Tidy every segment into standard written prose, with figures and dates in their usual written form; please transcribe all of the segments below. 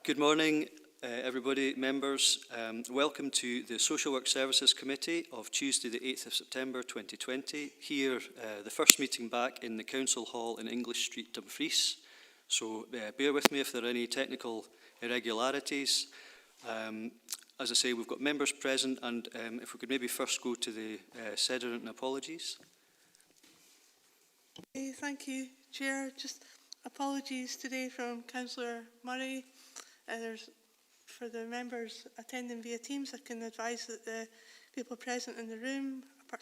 Good morning, everybody, members. Welcome to the Social Work Services Committee of Tuesday the 8th of September 2020. Here, the first meeting back in the Council Hall in English Street, Dumfries. So bear with me if there are any technical irregularities. As I say, we've got members present, and if we could maybe first go to the sediment and apologies. Thank you, Chair. Just apologies today from Councillor Murray. For the members attending via Teams, I can advise that the people present in the room, apart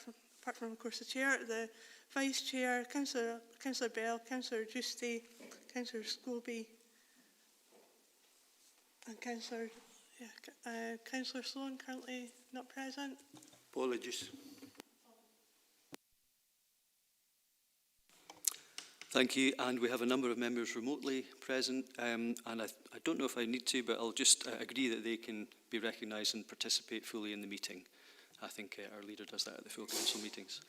from of course the Chair, the Vice Chair, Councillor Bell, Councillor Giusti, Councillor Scobie, and Councillor Sloan currently not present. Apologies. Thank you, and we have a number of members remotely present, and I don't know if I need to, but I'll just agree that they can be recognised and participate fully in the meeting. I think our leader does that at the full council meetings.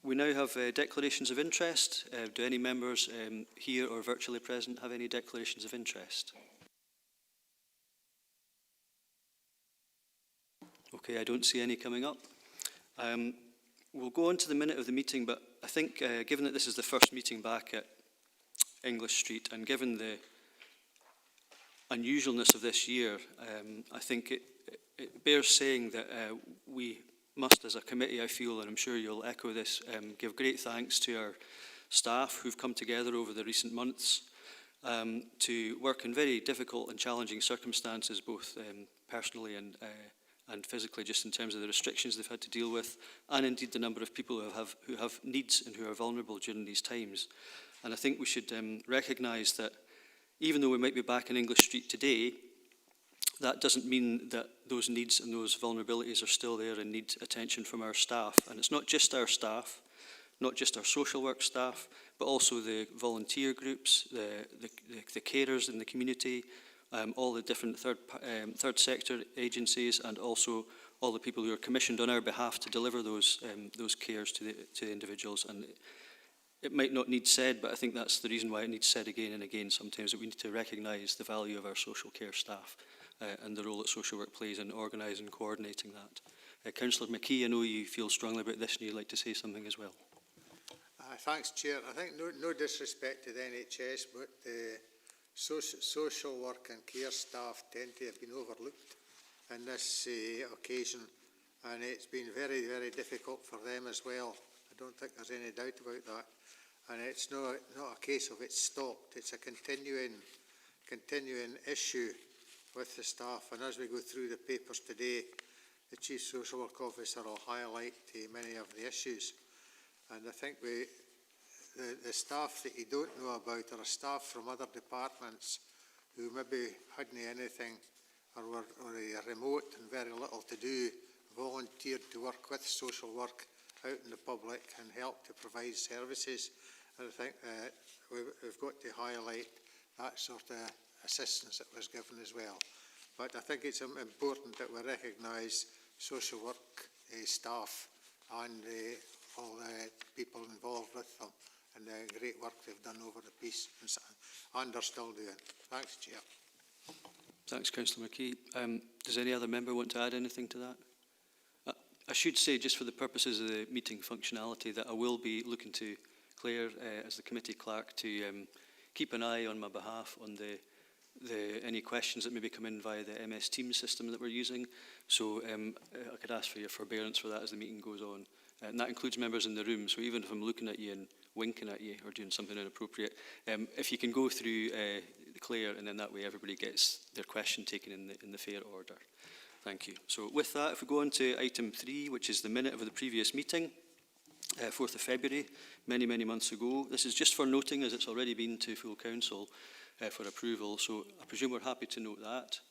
We now have declarations of interest. Do any members here or virtually present have any declarations of interest? Okay, I don't see any coming up. We'll go on to the minute of the meeting, but I think given that this is the first meeting back at English Street, and given the unusualness of this year, I think it bears saying that we must, as a committee, I feel, and I'm sure you'll echo this, give great thanks to our staff who've come together over the recent months to work in very difficult and challenging circumstances, both personally and physically, just in terms of the restrictions they've had to deal with, and indeed the number of people who have needs and who are vulnerable during these times. And I think we should recognise that even though we might be back in English Street today, that doesn't mean that those needs and those vulnerabilities are still there and need attention from our staff. And it's not just our staff, not just our social work staff, but also the volunteer groups, the carers in the community, all the different third sector agencies, and also all the people who are commissioned on our behalf to deliver those cares to the individuals. And it might not need said, but I think that's the reason why it needs said again and again sometimes, that we need to recognise the value of our social care staff and the role that social work plays in organising and coordinating that. Councillor McKee, I know you feel strongly about this and you'd like to say something as well. Thanks, Chair. I think no disrespect to the NHS, but the social work and care staff tend to have been overlooked on this occasion, and it's been very, very difficult for them as well. I don't think there's any doubt about that. And it's not a case of it's stopped. It's a continuing issue with the staff. And as we go through the papers today, the Chief Social Work Officer will highlight many of the issues. And I think the staff that you don't know about are staff from other departments who maybe hadn't anything or were remote and very little to do, volunteered to work with social work out in the public and help to provide services. And I think we've got to highlight that sort of assistance that was given as well. But I think it's important that we recognise social work staff and all the people involved with them and the great work they've done over the piece and are still doing. Thanks, Chair. Thanks, Councillor McKee. Does any other member want to add anything to that? I should say, just for the purposes of the meeting functionality, that I will be looking to Claire as the committee clerk to keep an eye on my behalf on any questions that maybe come in via the MS Teams system that we're using. So I could ask for your forbearance for that as the meeting goes on. And that includes members in the room, so even if I'm looking at you and winking at you or doing something inappropriate, if you can go through Claire, and then that way everybody gets their question taken in the fair order. Thank you. So with that, if we go on to item 3, which is the minute of the previous meeting, 4th of February, many, many months ago. This is just for noting, as it's already been to full council for approval, so I presume we're happy to note that.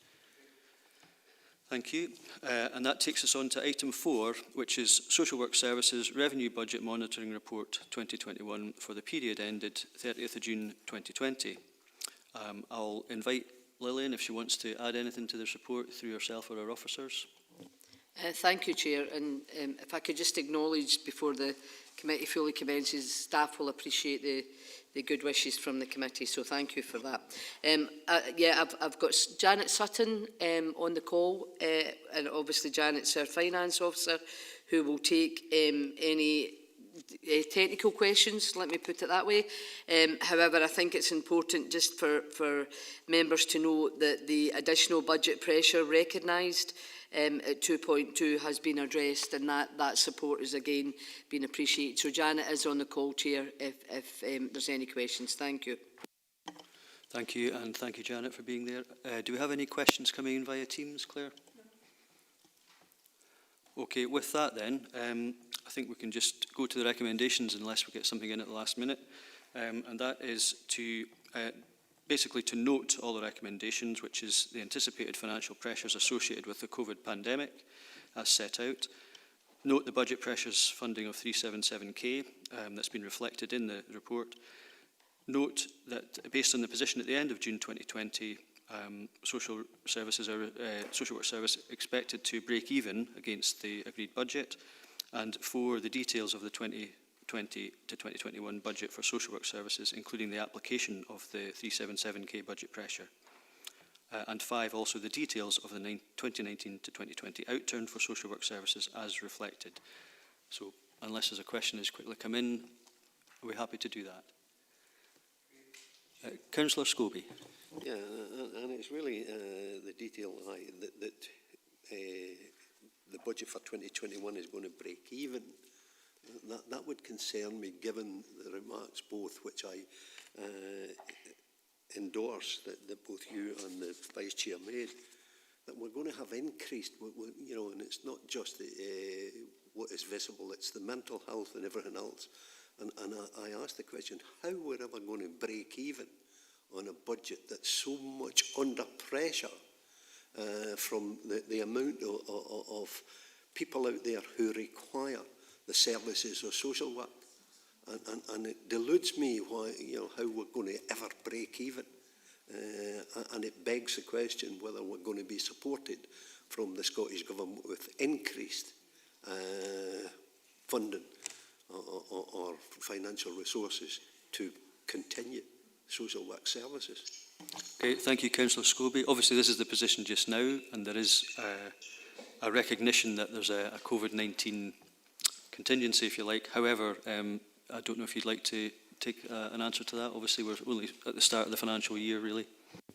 Thank you. And that takes us on to item 4, which is Social Work Services Revenue Budget Monitoring Report 2021 for the period ended 30th of June 2020. I'll invite Lillian if she wants to add anything to this report through herself or her officers. Thank you, Chair. And if I could just acknowledge before the committee fully commences, staff will appreciate the good wishes from the committee, so thank you for that. Yeah, I've got Janet Sutton on the call, and obviously Janet's our Finance Officer, who will take any technical questions, let me put it that way. However, I think it's important just for members to know that the additional budget pressure recognised at 2.2 has been addressed, and that support has again been appreciated. So Janet is on the call, Chair, if there's any questions. Thank you. Thank you, and thank you, Janet, for being there. Do we have any questions coming in via Teams, Claire? No. Okay, with that then, I think we can just go to the recommendations unless we get something in at the last minute. And that is to basically to note all the recommendations, which is the anticipated financial pressures associated with the COVID pandemic as set out. Note the budget pressures funding of 377k that's been reflected in the report. Note that based on the position at the end of June 2020, social work service expected to break even against the agreed budget, and for the details of the 2020 to 2021 budget for social work services, including the application of the 377k budget pressure. And 5, also the details of the 2019 to 2020 outturn for social work services as reflected. So unless there's a question that's quickly come in, are we happy to do that? Councillor Scobie. Yeah, and it's really the detail that the budget for 2021 is going to break even. That would concern me, given the remarks both which I endorse that both you and the Vice Chair made, that we're going to have increased, you know, and it's not just what is visible, it's the mental health and everything else. And I asked the question, how we're ever going to break even on a budget that's so much under pressure from the amount of people out there who require the services of social work. And it deludes me why, you know, how we're going to ever break even. And it begs the question whether we're going to be supported from the Scottish Government with increased funding or financial resources to continue social work services. Okay, thank you, Councillor Scobie. Obviously, this is the position just now, and there is a recognition that there's a COVID-19 contingency, if you like. However, I don't know if you'd like to take an answer to that. Obviously, we're only at the start of the financial year, really.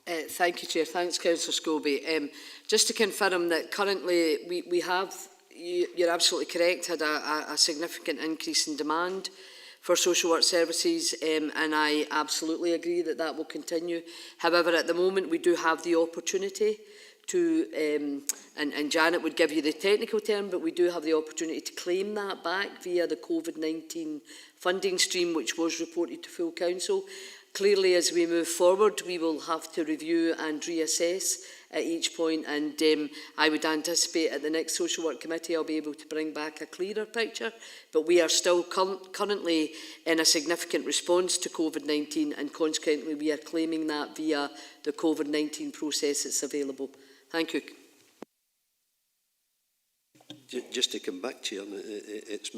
Thank you, Chair. Thanks, Councillor Scobie. Just to confirm that currently we have, you're absolutely correct, had a significant increase in demand for social work services, and I absolutely agree that that will continue. However, at the moment we do have the opportunity to, and Janet would give you the technical term, but we do have the opportunity to claim that back via the COVID-19 funding stream, which was reported to full council. Clearly, as we move forward, we will have to review and reassess at each point, and I would anticipate at the next Social Work Committee I'll be able to bring back a clearer picture, but we are still currently in a significant response to COVID-19, and consequently we are claiming that via the COVID-19 process that's available. Thank you. Just to come back to you, it's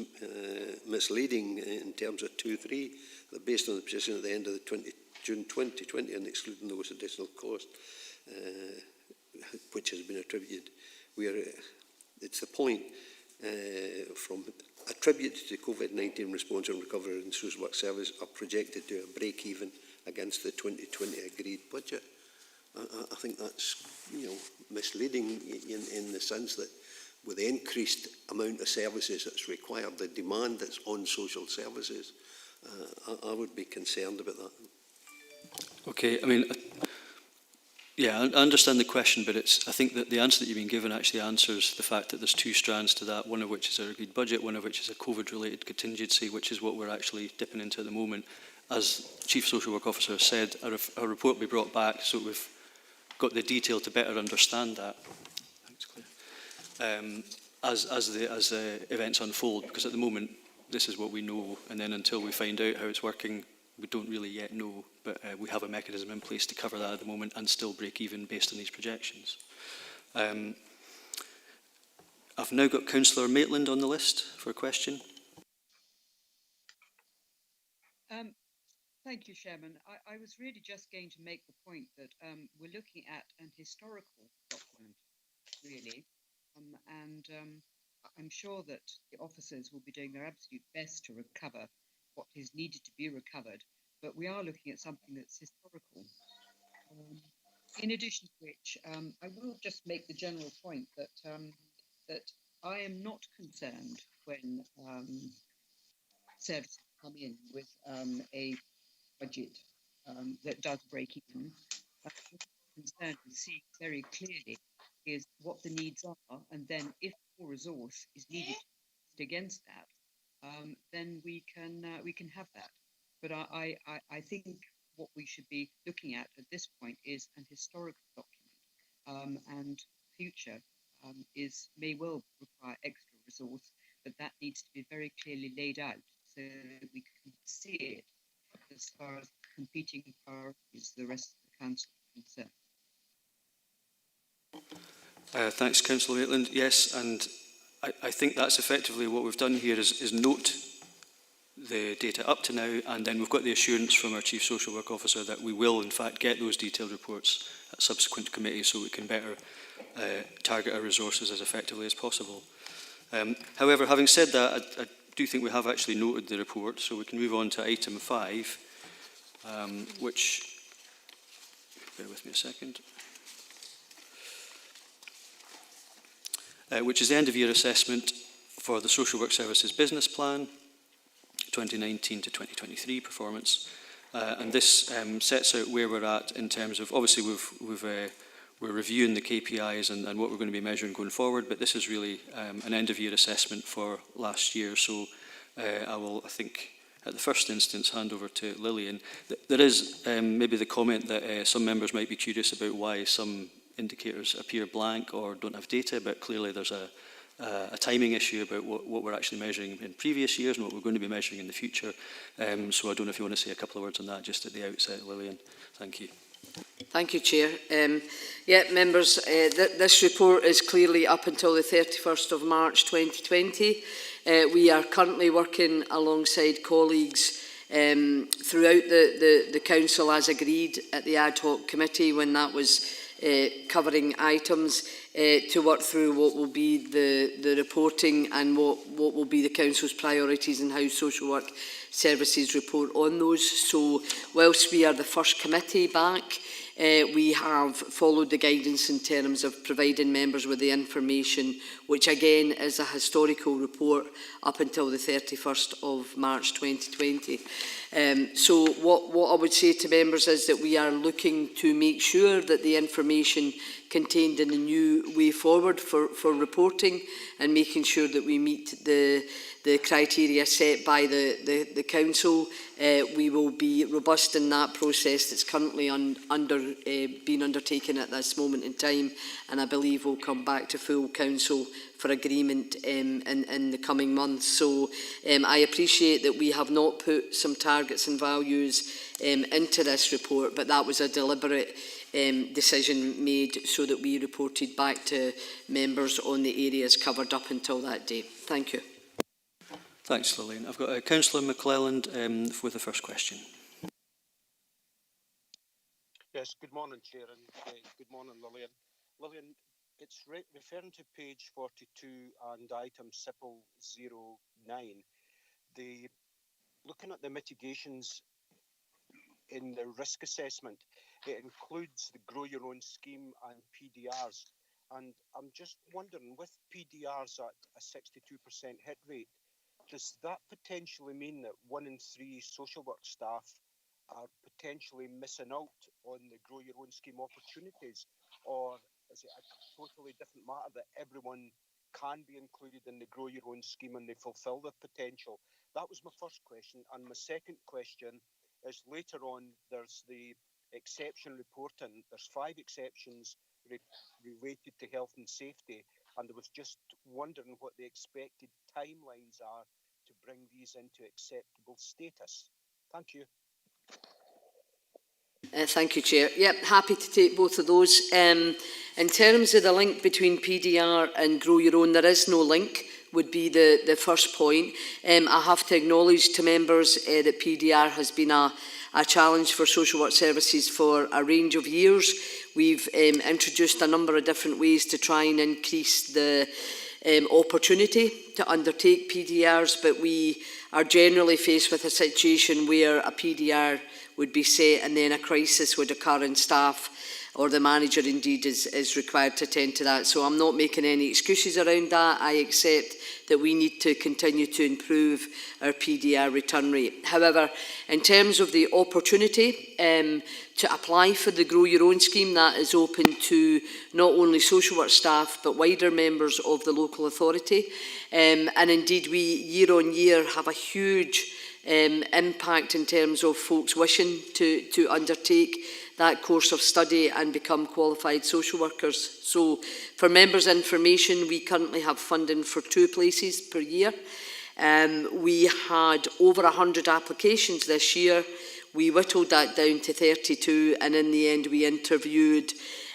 misleading in terms of 2.3, that based on the position at the end of June 2020 and excluding those additional costs, which has been attributed, it's the point from attributed to COVID-19 response and recovery in social work service are projected to a break even against the 2020 agreed budget. I think that's, you know, misleading in the sense that with the increased amount of services that's required, the demand that's on social services, I would be concerned about that. Okay, I mean, yeah, I understand the question, but I think that the answer that you've been given actually answers the fact that there's two strands to that, one of which is a agreed budget, one of which is a COVID-related contingency, which is what we're actually dipping into at the moment. As Chief Social Work Officer said, a report will be brought back, so we've got the detail to better understand that. Thanks, Claire. As the events unfold, because at the moment this is what we know, and then until we find out how it's working, we don't really yet know, but we have a mechanism in place to cover that at the moment and still break even based on these projections. I've now got Councillor Maitland on the list for a question. Thank you, Chairman. I was really just going to make the point that we're looking at an historical document, really, and I'm sure that the officers will be doing their absolute best to recover what is needed to be recovered, but we are looking at something that's historical. In addition to which, I will just make the general point that that I am not concerned when services come in with a budget that does break even. What I'm concerned with seeing very clearly is what the needs are, and then if more resource is needed against that, then we can have that. But I think what we should be looking at this point is an historical document, and future may well require extra resource, but that needs to be very clearly laid out so that we can see it as far as competing priorities the rest of the council is concerned. Thanks, Councillor Maitland. Yes, and I think that's effectively what we've done here is note the data up to now, and then we've got the assurance from our Chief Social Work Officer that we will in fact get those detailed reports at subsequent committees so we can better target our resources as effectively as possible. However, having said that, I do think we have actually noted the report, so we can move on to item 5, which, bear with me a second, which is the end-of-year assessment for the Social Work Services Business Plan, 2019 to 2023 performance. And this sets out where we're at in terms of, obviously we're reviewing the KPIs and what we're going to be measuring going forward, but this is really an end-of-year assessment for last year. So I will, I think, at the first instance, hand over to Lillian. There is maybe the comment that some members might be curious about why some indicators appear blank or don't have data, but clearly there's a timing issue about what we're actually measuring in previous years and what we're going to be measuring in the future. So I don't know if you want to say a couple of words on that just at the outset, Lillian. Thank you. Thank you, Chair. Yeah, members, this report is clearly up until the 31st of March 2020. We are currently working alongside colleagues throughout the Council as agreed at the ad hoc committee when that was covering items to work through what will be the reporting and what will be the Council's priorities and how social work services report on those. So whilst we are the first committee back, we have followed the guidance in terms of providing members with the information, which again is a historical report up until the 31st of March 2020. So what I would say to members is that we are looking to make sure that the information contained in the new way forward for reporting and making sure that we meet the criteria set by the Council. We will be robust in that process that's currently being undertaken at this moment in time, and I believe we'll come back to full Council for agreement in the coming months. So I appreciate that we have not put some targets and values into this report, but that was a deliberate decision made so that we reported back to members on the areas covered up until that date. Thank you. Thanks, Lillian. I've got Councillor McClelland with the first question. Yes, good morning, Chair, and good morning, Lillian. Lillian, it's referring to page 42 and item 009. Looking at the mitigations in the risk assessment, it includes the Grow Your Own scheme and PDRs. And I'm just wondering, with PDRs at a 62% hit rate, does that potentially mean that 1 in 3 social work staff are potentially missing out on the Grow Your Own scheme opportunities? Or is it a totally different matter that everyone can be included in the Grow Your Own scheme and they fulfil their potential? That was my first question. And my second question is, later on, there's the exception reporting. There's 5 exceptions related to health and safety. And I was just wondering what the expected timelines are to bring these into acceptable status. Thank you. Thank you, Chair. Yep, happy to take both of those. In terms of the link between PDR and Grow Your Own, there is no link, would be the first point. I have to acknowledge to members that PDR has been a challenge for social work services for a range of years. We've introduced a number of different ways to try and increase the opportunity to undertake PDRs, but we are generally faced with a situation where a PDR would be set and then a crisis would occur in staff, or the manager indeed is required to attend to that. So I'm not making any excuses around that. I accept that we need to continue to improve our PDR return rate. However, in terms of the opportunity to apply for the Grow Your Own scheme, that is open to not only social work staff but wider members of the local authority. And indeed, we year on year have a huge impact in terms of folks wishing to undertake that course of study and become qualified social workers. So for members' information, we currently have funding for 2 places per year. We had over 100 applications this year. We whittled that down to 32, and in the end we interviewed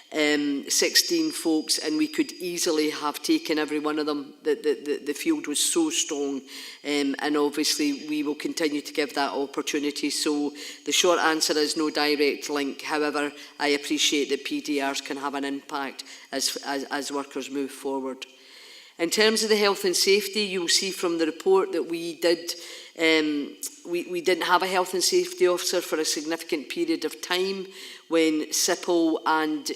16 folks, and we could easily have taken every one of them. The field was so strong, and obviously we will continue to give that opportunity. So the short answer is no direct link. However, I appreciate that PDRs can have an impact as workers move forward. In terms of the health and safety, you will see from the report that we didn't have a health and safety officer for a significant period of time when SIPL and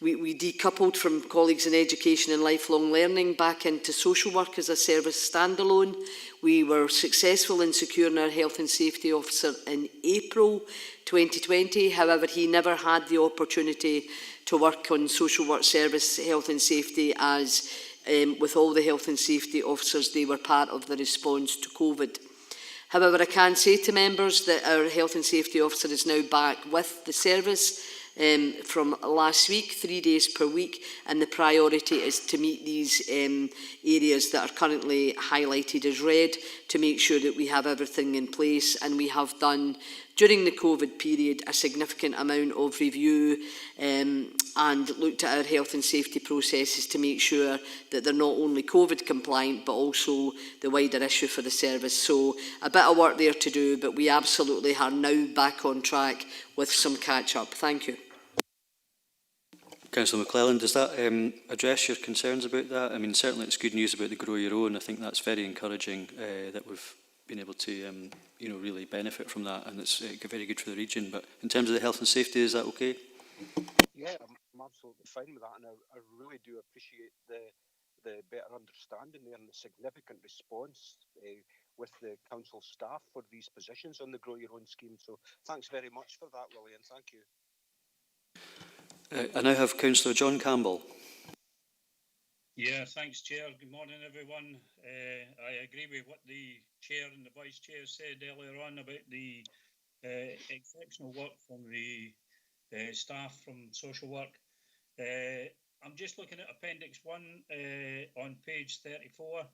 we decoupled from colleagues in education and lifelong learning back into social work as a service standalone. We were successful in securing our health and safety officer in April 2020. However, he never had the opportunity to work on social work service health and safety, as with all the health and safety officers, they were part of the response to COVID. However, I can say to members that our health and safety officer is now back with the service from last week, 3 days per week, and the priority is to meet these areas that are currently highlighted as red, to make sure that we have everything in place. And we have done, during the COVID period, a significant amount of review and looked at our health and safety processes to make sure that they're not only COVID compliant but also the wider issue for the service. So a bit of work there to do, but we absolutely are now back on track with some catch up. Thank you. Councillor McClelland, does that address your concerns about that? I mean, certainly it's good news about the Grow Your Own. I think that's very encouraging that we've been able to really benefit from that, and it's very good for the region. But in terms of the health and safety, is that okay? Yeah, I'm absolutely fine with that, and I really do appreciate the better understanding there and the significant response with the council staff for these positions on the Grow Your Own scheme. So thanks very much for that, Willie, and thank you. I now have Councillor John Campbell. Yeah, thanks, Chair. Good morning, everyone. I agree with what the Chair and the Vice Chair said earlier on about the exceptional work from the staff from social work. I'm just looking at Appendix 1 on page 34.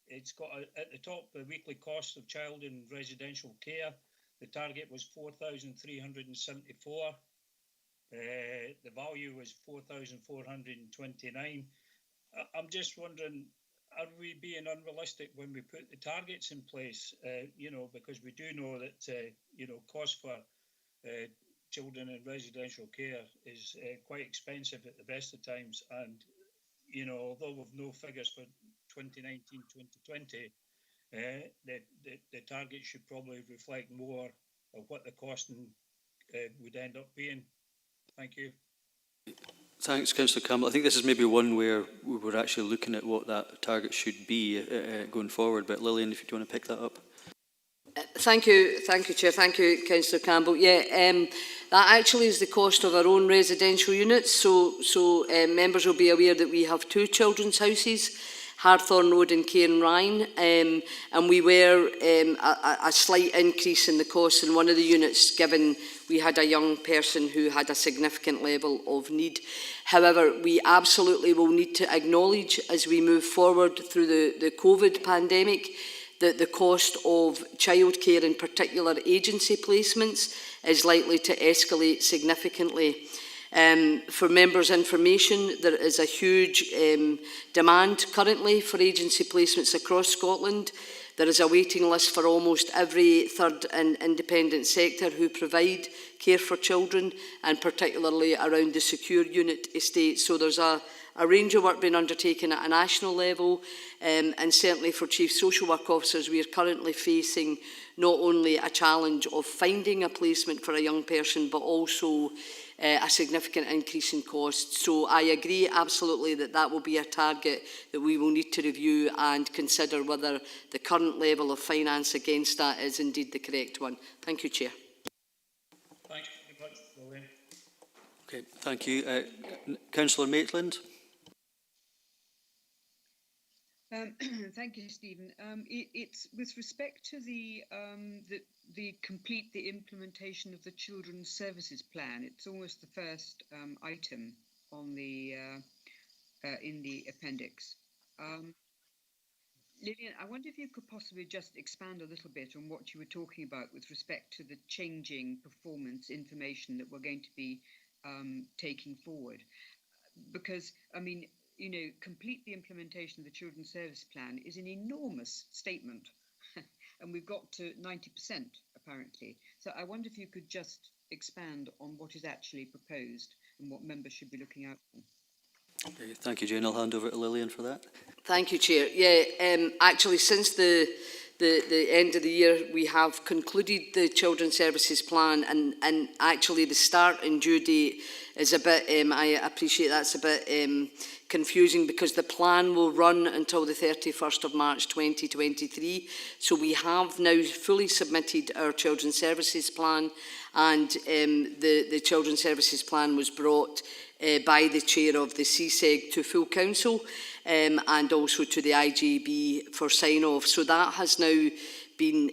It's got at the top the weekly cost of child in residential care. The target was 4,374. The value was 4,429. I'm just wondering, are we being unrealistic when we put the targets in place? Because we do know that cost for children in residential care is quite expensive at the best of times, and although we've no figures for 2019-2020, the target should probably reflect more of what the costing would end up being. Thank you. Thanks, Councillor Campbell. I think this is maybe one where we were actually looking at what that target should be going forward. But Lillian, if you want to pick that up. Thank you, Chair. Thank you, Councillor Campbell. Yeah, that actually is the cost of our own residential units. So members will be aware that we have 2 children's houses, Harthorn Road and Cairn Ryan, and we were a slight increase in the cost in one of the units, given we had a young person who had a significant level of need. However, we absolutely will need to acknowledge as we move forward through the COVID pandemic that the cost of childcare, in particular agency placements, is likely to escalate significantly. For members' information, there is a huge demand currently for agency placements across Scotland. There is a waiting list for almost every third and independent sector who provide care for children, and particularly around the secure unit estate. So there's a range of work being undertaken at a national level, and certainly for Chief Social Work Officers, we are currently facing not only a challenge of finding a placement for a young person, but also a significant increase in costs. So I agree absolutely that that will be a target that we will need to review and consider whether the current level of finance against that is indeed the correct one. Thank you, Chair. Thanks very much, Lillian. Okay, thank you. Councillor Maitland. Thank you, Stephen. It's with respect to the complete the implementation of the Children's Services Plan. It's almost the first item on the in the appendix. Lillian, I wonder if you could possibly just expand a little bit on what you were talking about with respect to the changing performance information that we're going to be taking forward. Because, I mean, you know, complete the implementation of the Children's Service Plan is an enormous statement. And we've got to 90%, apparently. So I wonder if you could just expand on what is actually proposed and what members should be looking out for. Okay, thank you, Jane. I'll hand over to Lillian for that. Thank you, Chair. Yeah, actually, since the end of the year, we have concluded the Children's Services Plan, and actually the start and due date is a bit, I appreciate that's a bit confusing, because the plan will run until the 31st of March 2023. So we have now fully submitted our Children's Services Plan, and the Children's Services Plan was brought by the chair of the CSEG to full council, and also to the IJB for sign-off. So that has now been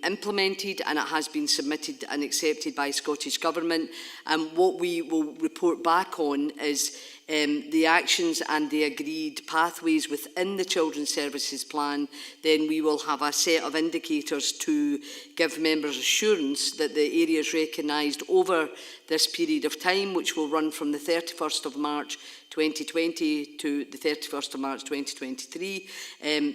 implemented, and it has been submitted and accepted by Scottish Government. And what we will report back on is the actions and the agreed pathways within the Children's Services Plan. Then we will have a set of indicators to give members assurance that the areas recognised over this period of time, which will run from the 31st of March 2020 to the 31st of March 2023,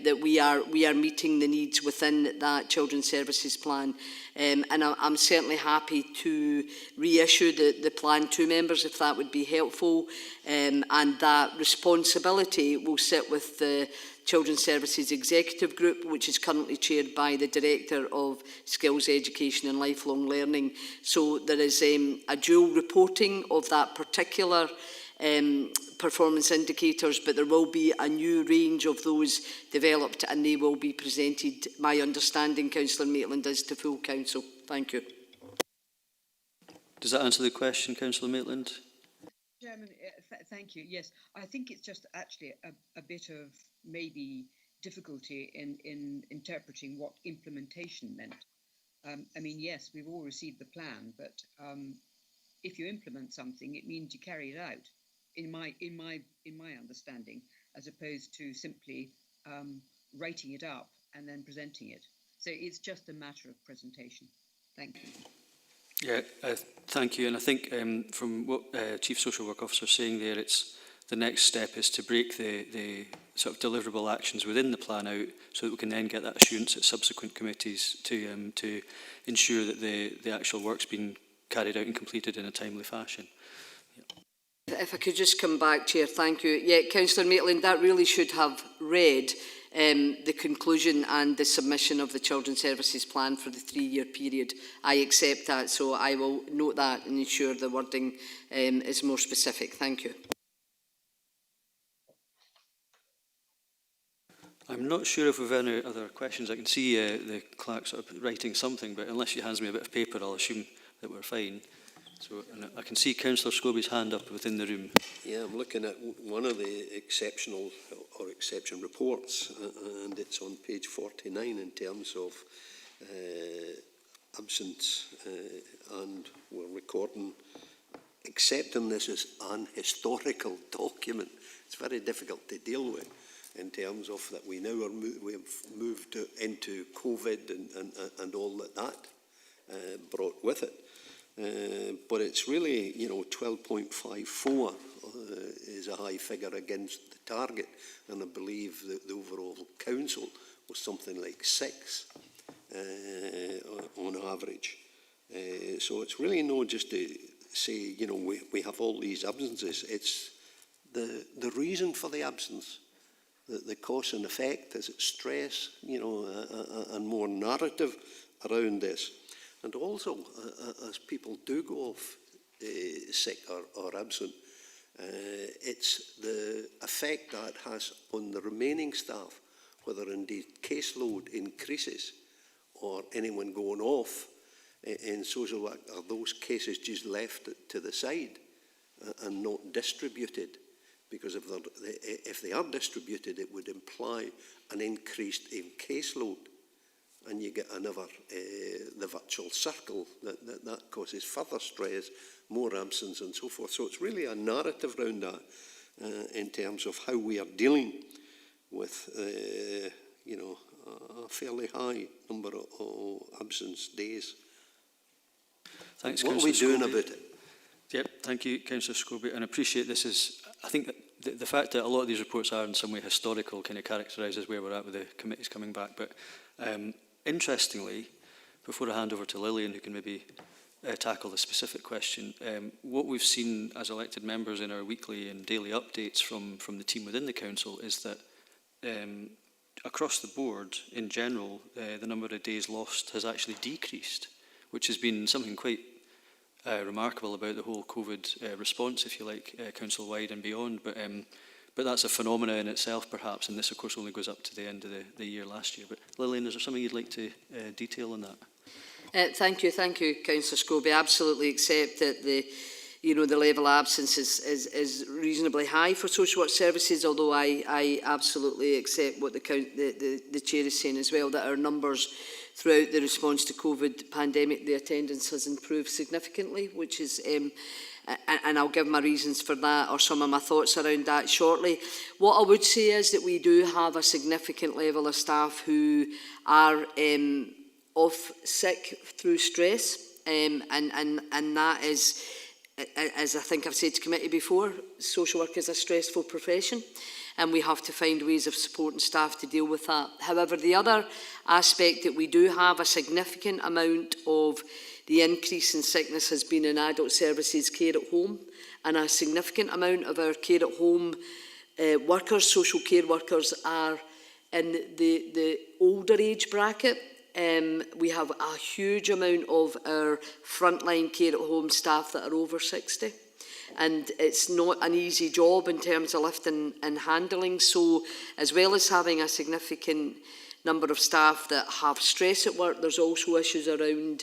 that we are meeting the needs within that Children's Services Plan. And I'm certainly happy to reissue the plan to members if that would be helpful, and that responsibility will sit with the Children's Services Executive Group, which is currently chaired by the Director of Skills Education and Lifelong Learning. So there is a dual reporting of that particular performance indicators, but there will be a new range of those developed, and they will be presented, my understanding, Councillor Maitland, is to full council. Thank you. Does that answer the question, Councillor Maitland? Chairman, thank you. Yes, I think it's just actually a bit of maybe difficulty in interpreting what implementation meant. I mean, yes, we've all received the plan, but if you implement something, it means you carry it out. In my understanding, as opposed to simply writing it up and then presenting it. So it's just a matter of presentation. Thank you. Yeah, thank you. And I think from what Chief Social Work Officer is saying there, it's the next step is to break the sort of deliverable actions within the plan out, so that we can then get that assurance at subsequent committees to ensure that the actual work's been carried out and completed in a timely fashion. If I could just come back, Chair, thank you. Yeah, Councillor Maitland, that really should have read the conclusion and the submission of the Children's Services Plan for the 3-year period. I accept that, so I will note that and ensure the wording is more specific. Thank you. I'm not sure if we've any other questions. I can see the clerk sort of writing something, but unless she hands me a bit of paper, I'll assume that we're fine. So and I can see Councillor Scobie's hand up within the room. Yeah, I'm looking at one of the exception reports, and it's on page 49 in terms of absence, and we're accepting this as an historical document. It's very difficult to deal with. in terms of that we now are we've moved into COVID and all that brought with it. But it's really, 12.54 is a high figure against the target, and I believe that the overall council was something like 6 on average. So it's really not just to say, we have all these absences. It's the reason for the absence, the cause and effect. Is it stress, and more narrative around this? And also, as people do go off sick or absent, it's the effect that has on the remaining staff, whether indeed caseload increases or anyone going off in social work. Are those cases just left to the side and not distributed? Because if they are distributed, it would imply an increase in caseload, and you get another, the virtual circle that causes further stress, more absence and so forth. So it's really a narrative around that in terms of how we are dealing with, a fairly high number of absence days. Thanks, what are we Councillor doing Scobie. about it? Yep, thank you, Councillor Scobie, and I appreciate this is, I think that the fact that a lot of these reports are in some way historical kind of characterises where we're at with the committees coming back. But interestingly, before I hand over to Lillian, who can maybe tackle the specific question, what we've seen as elected members in our weekly and daily updates from the team within the council is that across the board, in general, the number of days lost has actually decreased, which has been something quite remarkable about the whole COVID response, if you like, council-wide and beyond. But that's a phenomena in itself, perhaps, and this, of course, only goes up to the end of the year last year. But Lillian, is there something you'd like to detail on that? Thank you, Councillor Scobie. I absolutely accept that the level of absence is reasonably high for social work services, although I absolutely accept what the Chair is saying as well, that our numbers throughout the response to COVID pandemic, the attendance has improved significantly, which is, and I'll give my reasons for that or some of my thoughts around that shortly. What I would say is that we do have a significant level of staff who are off sick through stress, and that is, as I think I've said to committee before, social work is a stressful profession, and we have to find ways of supporting staff to deal with that. However, the other aspect that we do have a significant amount of the increase in sickness has been in adult services care at home, and a significant amount of our care at home workers, social care workers, are in the older age bracket. We have a huge amount of our frontline care at home staff that are over 60. And it's not an easy job in terms of lifting and handling. So as well as having a significant number of staff that have stress at work, there's also issues around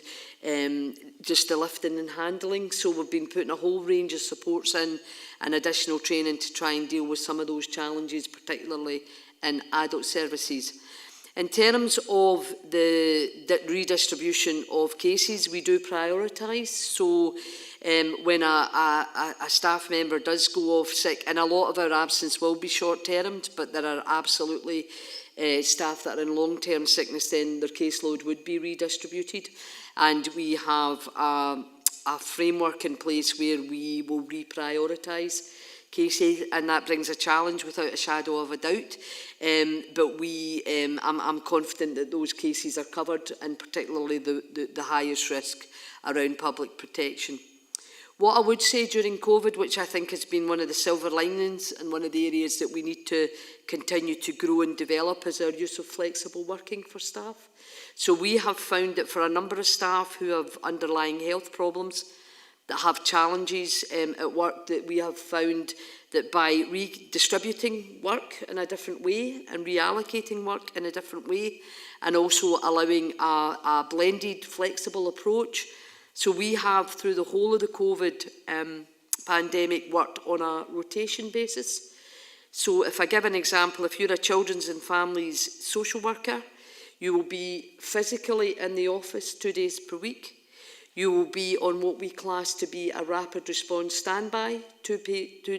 just the lifting and handling. So we've been putting a whole range of supports in and additional training to try and deal with some of those challenges, particularly in adult services. In terms of the redistribution of cases, we do prioritise. So when a staff member does go off sick, and a lot of our absence will be short-termed, but there are absolutely staff that are in long-term sickness, then their caseload would be redistributed. And we have a framework in place where we will reprioritise cases, and that brings a challenge without a shadow of a doubt. But I'm confident that those cases are covered, and particularly the highest risk around public protection. What I would say during COVID, which I think has been one of the silver linings and one of the areas that we need to continue to grow and develop, is our use of flexible working for staff. So we have found that for a number of staff who have underlying health problems, that have challenges at work, that we have found that by redistributing work in a different way and reallocating work in a different way, and also allowing a blended, flexible approach. So we have, through the whole of the COVID pandemic, worked on a rotation basis. So if I give an example, if you're a children's and families social worker, you will be physically in the office 2 days per week. You will be on what we class to be a rapid response standby 2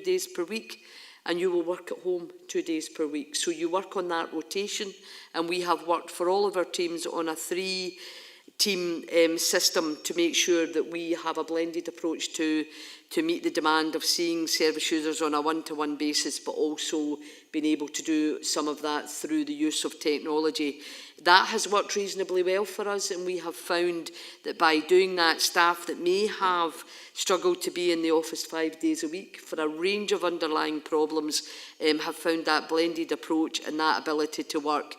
days per week, and you will work at home 2 days per week. So you work on that rotation, and we have worked for all of our teams on a 3-team system to make sure that we have a blended approach to meet the demand of seeing service users on a one-to-one basis, but also being able to do some of that through the use of technology. That has worked reasonably well for us, and we have found that by doing that, staff that may have struggled to be in the office 5 days a week for a range of underlying problems have found that blended approach and that ability to work.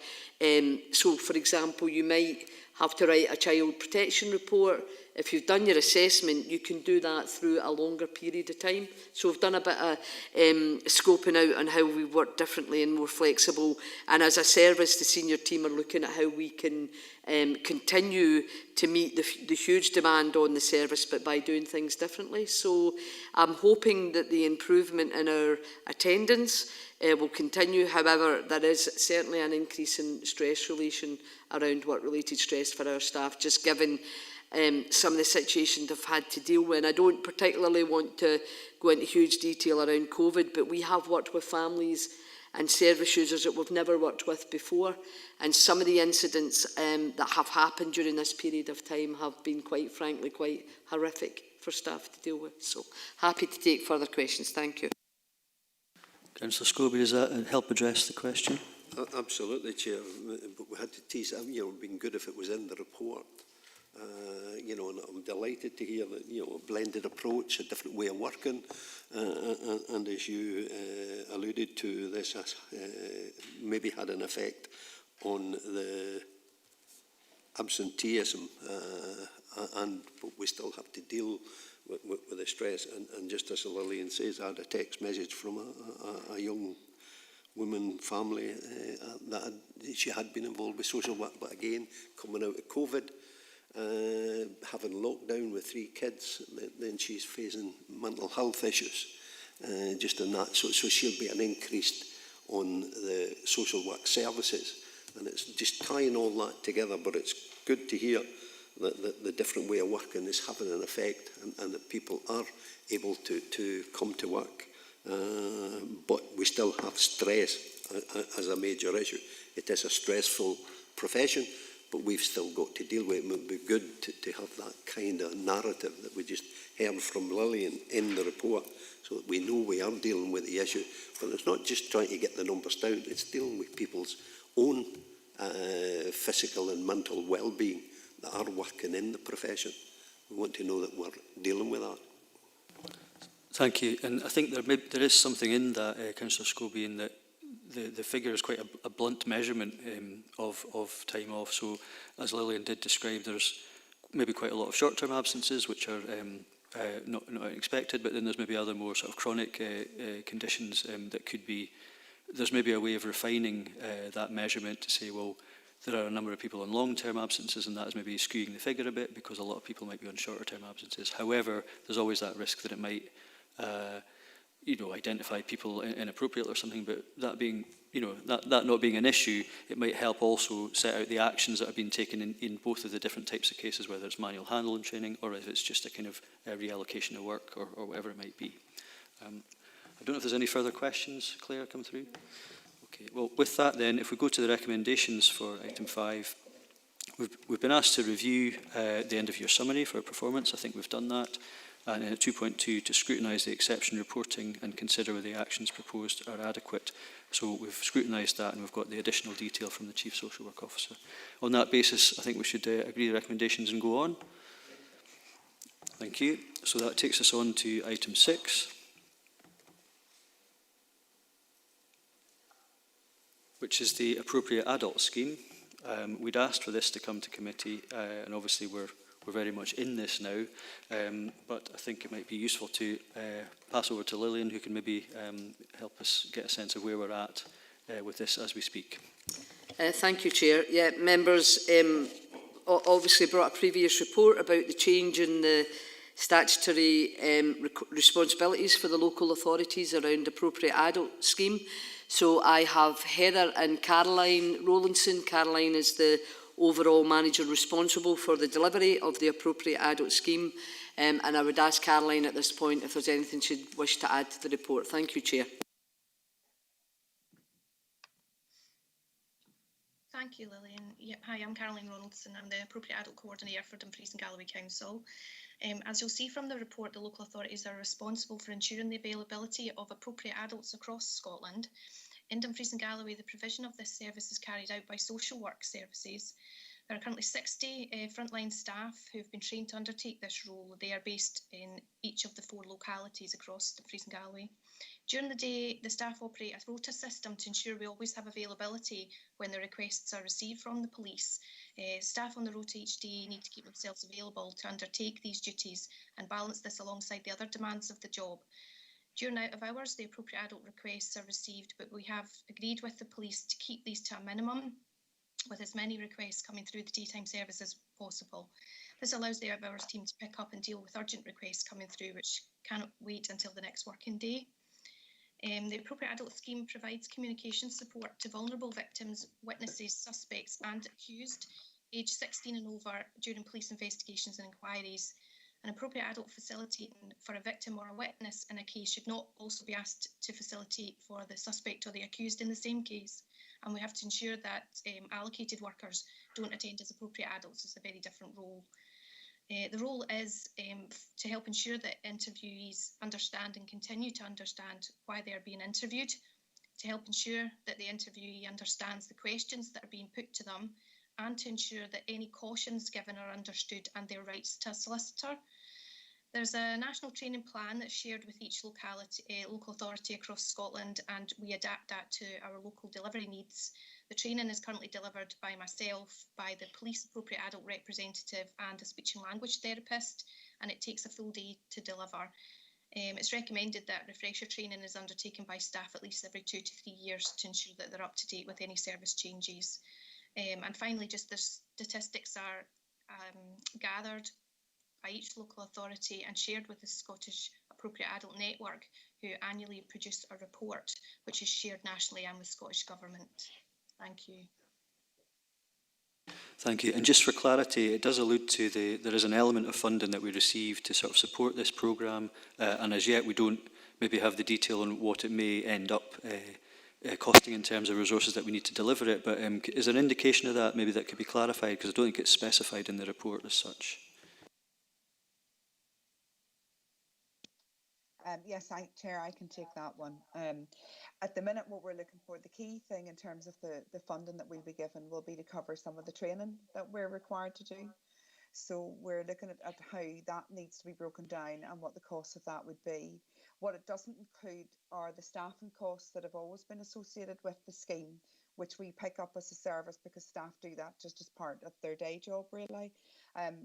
So, for example, you might have to write a child protection report. If you've done your assessment, you can do that through a longer period of time. So we've done a bit of scoping out on how we work differently and more flexible. And as a service, the senior team are looking at how we can continue to meet the huge demand on the service, but by doing things differently. So I'm hoping that the improvement in our attendance will continue. However, there is certainly an increase in stress relation around work-related stress for our staff, just given some of the situations they've had to deal with. And I don't particularly want to go into huge detail around COVID, but we have worked with families and service users that we've never worked with before. And some of the incidents that have happened during this period of time have been, quite frankly, quite horrific for staff to deal with. So happy to take further questions. Thank you. Councillor Scobie, does that help address the question? Absolutely, Chair. But we had to tease it. It would have been good if it was in the report. And I'm delighted to hear that, a blended approach, a different way of working, and as you alluded to, this has maybe had an effect on the absenteeism, but we still have to deal with the stress. And just as Lillian says, I had a text message from a young woman family that she had been involved with social work, but again, coming out of COVID, having lockdown with 3 kids, then she's facing mental health issues just in that. So she'll be an increase on the social work services. And it's just tying all that together, but it's good to hear that the different way of working is having an effect, and that people are able to come to work. But we still have stress as a major issue. It is a stressful profession, but we've still got to deal with it. It would be good to have that kind of narrative that we just heard from Lillian in the report, so that we know we are dealing with the issue. But it's not just trying to get the numbers down, it's dealing with people's own physical and mental well-being that are working in the profession. We want to know that we're dealing with that. Thank you. And I think there is something in that, Councillor Scobie, in that the figure is quite a blunt measurement of time off. So, as Lillian did describe, there's maybe quite a lot of short-term absences, which are not expected, but then there's maybe other more sort of chronic conditions that could be. There's maybe a way of refining that measurement to say, well, there are a number of people on long-term absences, and that is maybe skewing the figure a bit, because a lot of people might be on shorter-term absences. However, there's always that risk that it might identify people inappropriately or something, but that being, that not being an issue, it might help also set out the actions that have been taken in both of the different types of cases, whether it's manual handling training or if it's just a kind of reallocation of work or whatever it might be. I don't know if there's any further questions, Claire, come through. Okay, well, with that then, if we go to the recommendations for item 5, we've been asked to review the end-of-year summary for performance. I think we've done that. And in 2.2, to scrutinise the exception reporting and consider whether the actions proposed are adequate. So we've scrutinised that, and we've got the additional detail from the Chief Social Work Officer. On that basis, I think we should agree the recommendations and go on. Thank you. So that takes us on to item 6, which is the appropriate adult scheme. We'd asked for this to come to committee, and obviously we're very much in this now, but I think it might be useful to pass over to Lillian, who can maybe help us get a sense of where we're at with this as we speak. Thank you, Chair. Yeah, members obviously brought a previous report about the change in the statutory responsibilities for the local authorities around appropriate adult scheme. So I have Heather and Caroline Rowlandson. Caroline is the overall manager responsible for the delivery of the appropriate adult scheme, and I would ask Caroline at this point if there's anything she'd wish to add to the report. Thank you, Chair. Thank you, Lillian. Yeah, hi, I'm Caroline Ronaldson. I'm the Appropriate Adult Coordinator for Dumfries and Galloway Council. As you'll see from the report, the local authorities are responsible for ensuring the availability of appropriate adults across Scotland. In Dumfries and Galloway, the provision of this service is carried out by social work services. There are currently 60 frontline staff who have been trained to undertake this role. They are based in each of the 4 localities across Dumfries and Galloway. During the day, the staff operate a rota system to ensure we always have availability when the requests are received from the police. Staff on the rota each day need to keep themselves available to undertake these duties and balance this alongside the other demands of the job. During out of hours, the appropriate adult requests are received, but we have agreed with the police to keep these to a minimum, with as many requests coming through the daytime service as possible. This allows the out of hours team to pick up and deal with urgent requests coming through, which cannot wait until the next working day. The Appropriate Adult Scheme provides communication support to vulnerable victims, witnesses, suspects and accused aged 16 and over during police investigations and inquiries. An appropriate adult facilitating for a victim or a witness in a case should not also be asked to facilitate for the suspect or the accused in the same case. And we have to ensure that allocated workers don't attend as appropriate adults. It's a very different role. The role is to help ensure that interviewees understand and continue to understand why they are being interviewed, to help ensure that the interviewee understands the questions that are being put to them, and to ensure that any cautions given are understood and their rights to a solicitor. There's a national training plan that's shared with each local authority across Scotland, and we adapt that to our local delivery needs. The training is currently delivered by myself, by the police appropriate adult representative and a speech and language therapist, and it takes a full day to deliver. It's recommended that refresher training is undertaken by staff at least every 2 to 3 years to ensure that they're up to date with any service changes. And finally, just the statistics are gathered by each local authority and shared with the Scottish Appropriate Adult Network, who annually produce a report which is shared nationally and with Scottish Government. Thank you. Thank you. And just for clarity, it does allude to there is an element of funding that we receive to sort of support this programme, and as yet we don't maybe have the detail on what it may end up costing in terms of resources that we need to deliver it, but is there an indication of that maybe that could be clarified, because I don't think it's specified in the report as such? Yes, Chair, I can take that one. At the minute, what we're looking for, the key thing in terms of the funding that we'll be given will be to cover some of the training that we're required to do. So we're looking at how that needs to be broken down and what the cost of that would be. What it doesn't include are the staffing costs that have always been associated with the scheme, which we pick up as a service because staff do that just as part of their day job, really.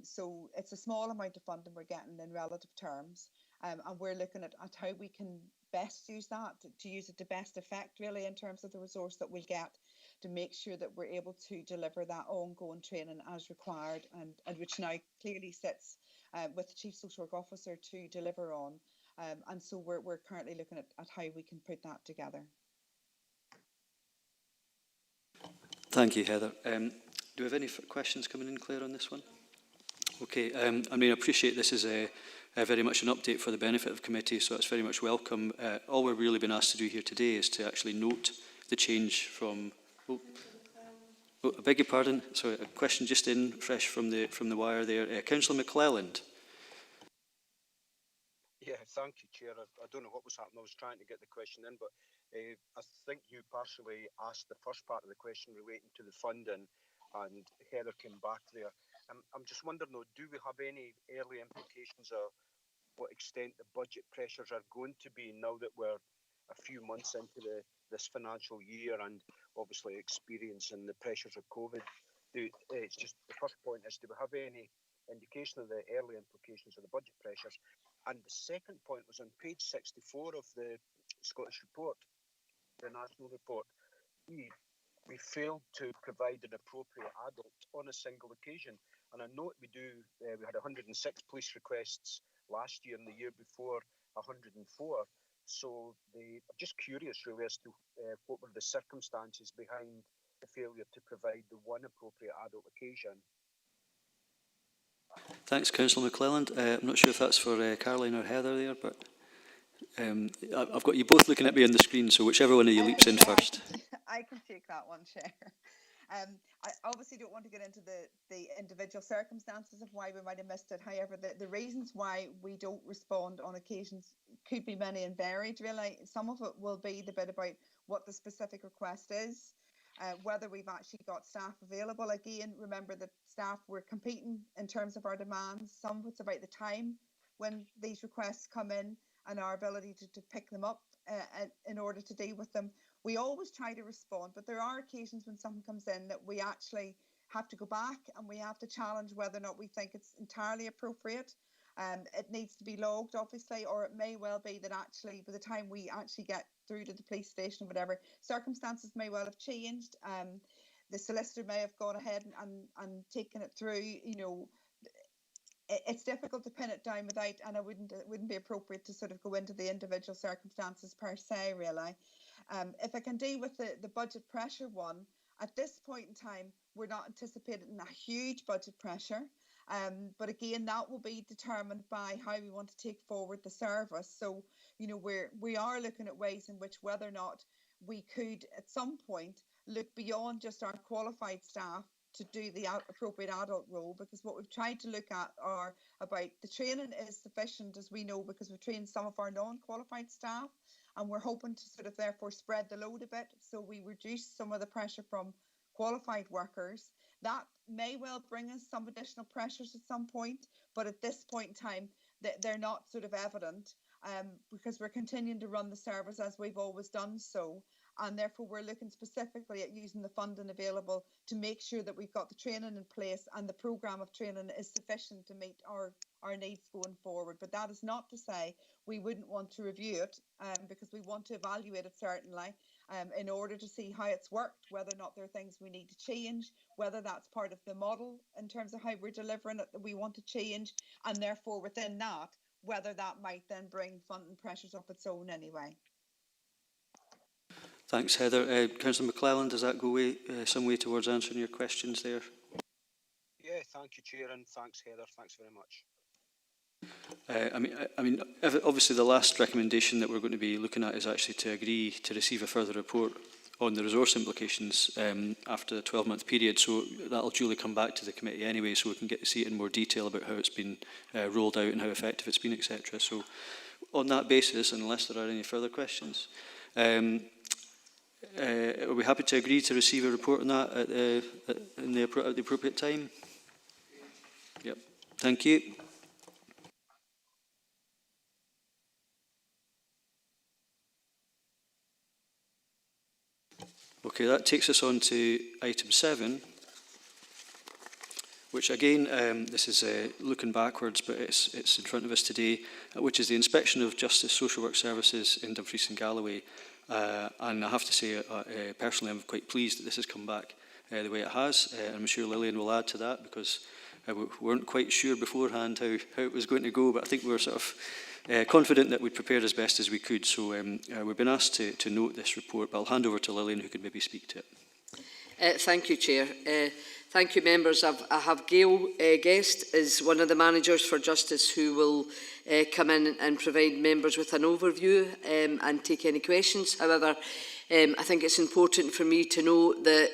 So it's a small amount of funding we're getting in relative terms. And we're looking at how we can best use that, to use it to best effect, really, in terms of the resource that we'll get, to make sure that we're able to deliver that ongoing training as required, and which now clearly sits with the Chief Social Work Officer to deliver on. And so we're currently looking at how we can put that together. Thank you, Heather. Do we have any questions coming in, Claire, on this one? Okay, I mean, I appreciate this is very much an update for the benefit of committee, so that's very much welcome. All we're really been asked to do here today is to actually note the change from... I beg your pardon. Sorry, a question just in fresh from the wire there. Councillor McClelland. Yeah, thank you, Chair. I don't know what was happening. I was trying to get the question in, but I think you partially asked the first part of the question relating to the funding, and Heather came back there. I'm just wondering, though, do we have any early implications of what extent the budget pressures are going to be now that we're a few months into this financial year and obviously experiencing the pressures of COVID? It's just the first point is, do we have any indication of the early implications of the budget pressures? And the second point was on page 64 of the Scottish report, the national report. We failed to provide an appropriate adult on a single occasion. And I note we had 106 police requests last year and the year before 104. So I'm just curious really as to what were the circumstances behind the failure to provide the one appropriate adult occasion. Thanks, Councillor McClelland. I'm not sure if that's for Caroline or Heather there, but I've got you both looking at me on the screen, so whichever one of you leaps in first. I can take that one, Chair. I obviously don't want to get into the individual circumstances of why we might have missed it. However, the reasons why we don't respond on occasions could be many and varied, really. Some of it will be the bit about what the specific request is, whether we've actually got staff available. Again, remember that staff were competing in terms of our demands. Some of it's about the time when these requests come in and our ability to pick them up in order to deal with them. We always try to respond, but there are occasions when something comes in that we actually have to go back and we have to challenge whether or not we think it's entirely appropriate. It needs to be logged, obviously, or it may well be that actually by the time we actually get through to the police station or whatever, circumstances may well have changed. The solicitor may have gone ahead and taken it through. You know, it's difficult to pin it down without, and it wouldn't be appropriate to sort of go into the individual circumstances per se, really. If I can deal with the budget pressure one, at this point in time, we're not anticipating a huge budget pressure. But again, that will be determined by how we want to take forward the service. So, you know, we are looking at ways in which whether or not we could at some point look beyond just our qualified staff to do the appropriate adult role, because what we've tried to look at are about the training is sufficient, as we know, because we've trained some of our non-qualified staff, and we're hoping to sort of therefore spread the load a bit, so we reduce some of the pressure from qualified workers. That may well bring us some additional pressures at some point, but at this point in time, they're not sort of evident, because we're continuing to run the service as we've always done so. And therefore, we're looking specifically at using the funding available to make sure that we've got the training in place and the programme of training is sufficient to meet our needs going forward. But that is not to say we wouldn't want to review it, because we want to evaluate it certainly, in order to see how it's worked, whether or not there are things we need to change, whether that's part of the model in terms of how we're delivering it that we want to change, and therefore within that, whether that might then bring funding pressures up its own anyway. Thanks, Heather. Councillor McClelland, does that go some way towards answering your questions there? Yeah, thank you, Chair, and thanks, Heather. Thanks very much. I mean, obviously the last recommendation that we're going to be looking at is actually to agree to receive a further report on the resource implications after the 12-month period. So that'll duly come back to the committee anyway, so we can get to see it in more detail about how it's been rolled out and how effective it's been, etc. So on that basis, unless there are any further questions, are we happy to agree to receive a report on that at the appropriate time? Yep. Thank you. Okay, that takes us on to item 7, which again, this is looking backwards, but it's in front of us today, which is the inspection of justice social work services in Dumfries and Galloway. And I have to say, personally, I'm quite pleased that this has come back the way it has. I'm sure Lillian will add to that, because we weren't quite sure beforehand how it was going to go, but I think we were sort of confident that we'd prepared as best as we could. So we've been asked to note this report, but I'll hand over to Lillian, who could maybe speak to it. Thank you, Chair. Thank you, members. I have Gail Guest as one of the managers for Justice, who will come in and provide members with an overview and take any questions. However, I think it's important for me to note that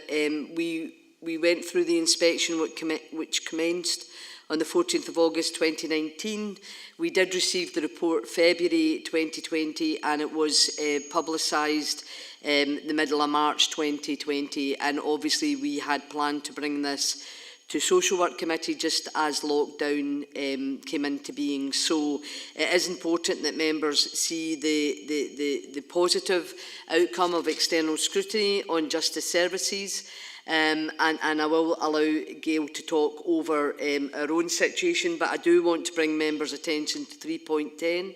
we went through the inspection which commenced on the 14th of August 2019. We did receive the report February 2020, and it was publicised the middle of March 2020, and obviously we had planned to bring this to Social Work Committee just as lockdown came into being. So it is important that members see the positive outcome of external scrutiny on justice services. And I will allow Gail to talk over our own situation, but I do want to bring members' attention to 3.10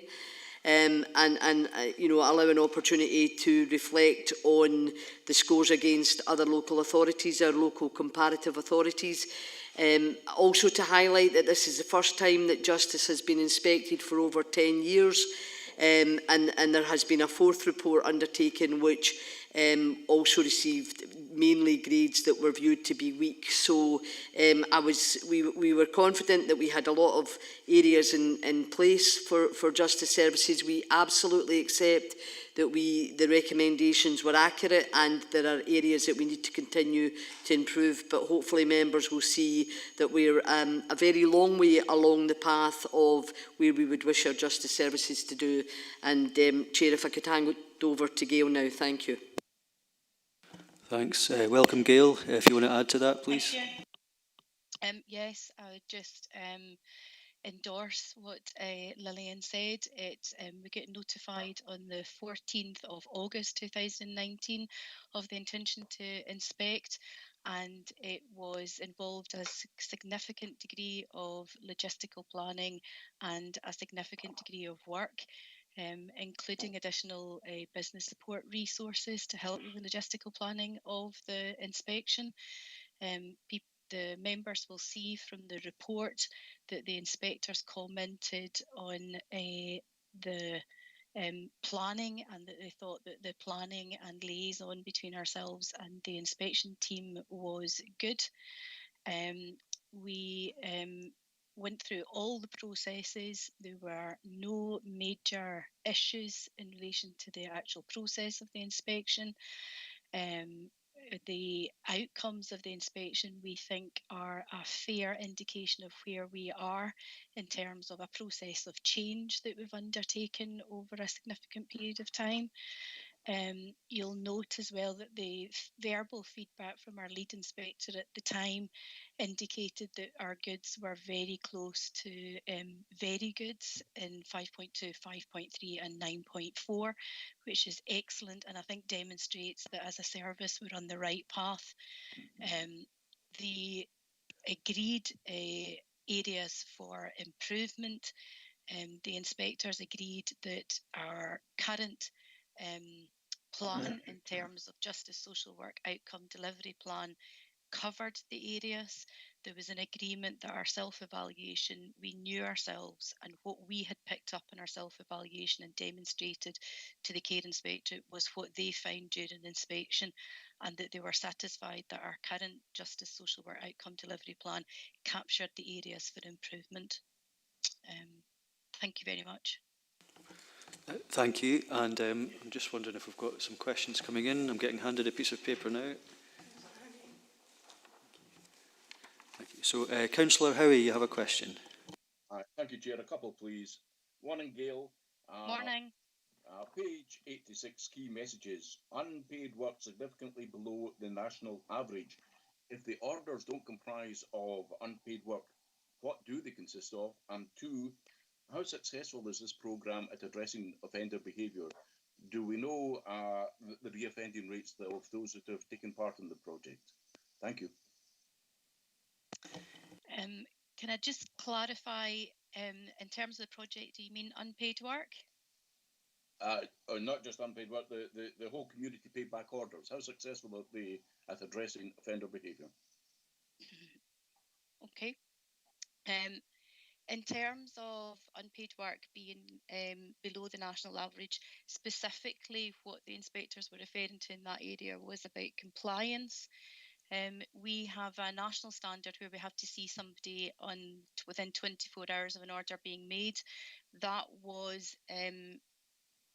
and allow an opportunity to reflect on the scores against other local authorities, our local comparative authorities. Also to highlight that this is the first time that justice has been inspected for over 10 years, and there has been a fourth report undertaken which also received mainly grades that were viewed to be weak. So we were confident that we had a lot of areas in place for justice services. We absolutely accept that the recommendations were accurate, and there are areas that we need to continue to improve, but hopefully members will see that we're a very long way along the path of where we would wish our justice services to do. And Chair, if I could hand it over to Gail now, thank you. Thanks. Welcome, Gail. If you want to add to that, please. Yes, I would just endorse what Lillian said. We get notified on the 14th of August 2019 of the intention to inspect, and it was involved a significant degree of logistical planning and a significant degree of work, including additional business support resources to help with the logistical planning of the inspection. The members will see from the report that the inspectors commented on the planning, and that they thought that the planning and liaison between ourselves and the inspection team was good. We went through all the processes. There were no major issues in relation to the actual process of the inspection. The outcomes of the inspection, we think, are a fair indication of where we are in terms of a process of change that we've undertaken over a significant period of time. You'll note as well that the verbal feedback from our lead inspector at the time indicated that our goods were very close to very goods in 5.2, 5.3 and 9.4, which is excellent, and I think demonstrates that as a service we're on the right path. The agreed areas for improvement, the inspectors agreed that our current plan in terms of justice social work outcome delivery plan covered the areas. There was an agreement that our self-evaluation, we knew ourselves, and what we had picked up in our self-evaluation and demonstrated to the care inspector was what they found during the inspection, and that they were satisfied that our current justice social work outcome delivery plan captured the areas for improvement. Thank you very much. Thank you. And I'm just wondering if we've got some questions coming in. I'm getting handed a piece of paper now. Thank you. So, Councillor Howie, you have a question. Thank you, Chair. A couple, please. Morning, Gail. Morning. Page 86, key messages. Unpaid work significantly below the national average. If the orders don't comprise of unpaid work, what do they consist of? And two, how successful is this programme at addressing offender behaviour? Do we know the reoffending rates of those that have taken part in the project? Thank you. Can I just clarify, in terms of the project, do you mean unpaid work? Or not just unpaid work, the whole community paid back orders. How successful are they at addressing offender behaviour? Okay. In terms of unpaid work being below the national average, specifically what the inspectors were referring to in that area was about compliance. We have a national standard where we have to see somebody within 24 hours of an order being made. That was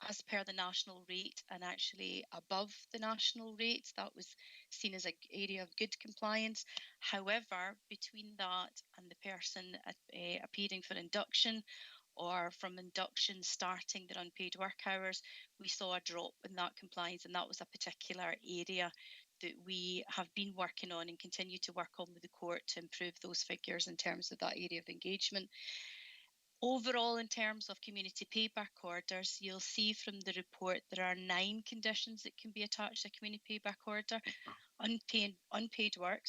as per the national rate and actually above the national rate. That was seen as an area of good compliance. However, between that and the person appearing for induction, or from induction starting their unpaid work hours, we saw a drop in that compliance, and that was a particular area that we have been working on and continue to work on with the court to improve those figures in terms of that area of engagement. Overall, in terms of community payback orders, you'll see from the report there are 9 conditions that can be attached to a community payback order. Unpaid work,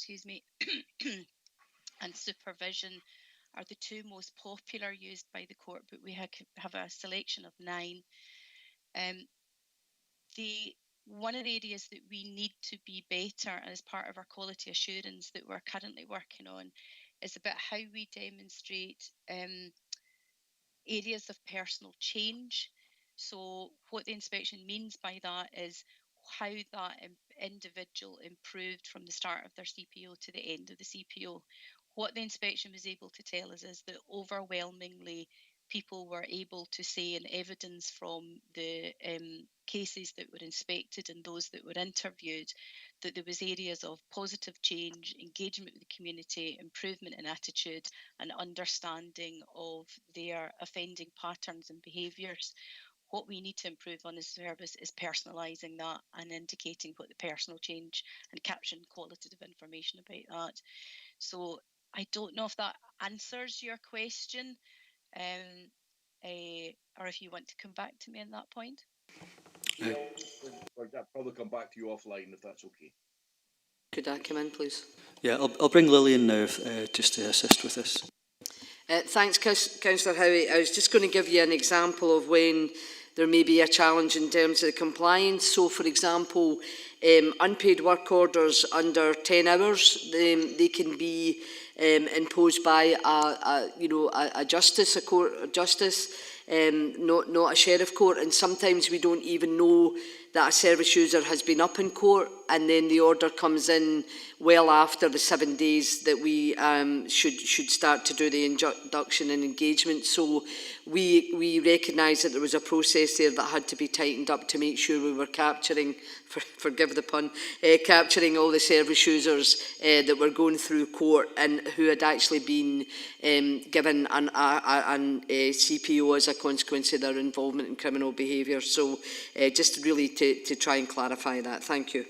and supervision are the 2 most popular used by the court, but we have a selection of 9. One of the areas that we need to be better as part of our quality assurance that we're currently working on is about how we demonstrate areas of personal change. So what the inspection means by that is how that individual improved from the start of their CPO to the end of the CPO. What the inspection was able to tell us is that overwhelmingly people were able to say, and evidence from the cases that were inspected and those that were interviewed, that there was areas of positive change, engagement with the community, improvement in attitude and understanding of their offending patterns and behaviours. What we need to improve on this service is personalising that and indicating what the personal change and capturing qualitative information about that. So I don't know if that answers your question, or if you want to come back to me on that point. Yeah, I'll probably come back to you offline if that's okay. Could I come in, please? Yeah, I'll bring Lillian now just to assist with this. Thanks, Councillor Howie. I was just going to give you an example of when there may be a challenge in terms of compliance. So, for example, unpaid work orders under 10 hours, they can be imposed by a justice, a court of justice, not a sheriff court, and sometimes we don't even know that a service user has been up in court, and then the order comes in well after the 7 days that we should start to do the induction and engagement. So we recognised that there was a process there that had to be tightened up to make sure we were capturing, forgive the pun, capturing all the service users that were going through court and who had actually been given a CPO as a consequence of their involvement in criminal behaviour. So just really to try and clarify that. Thank you.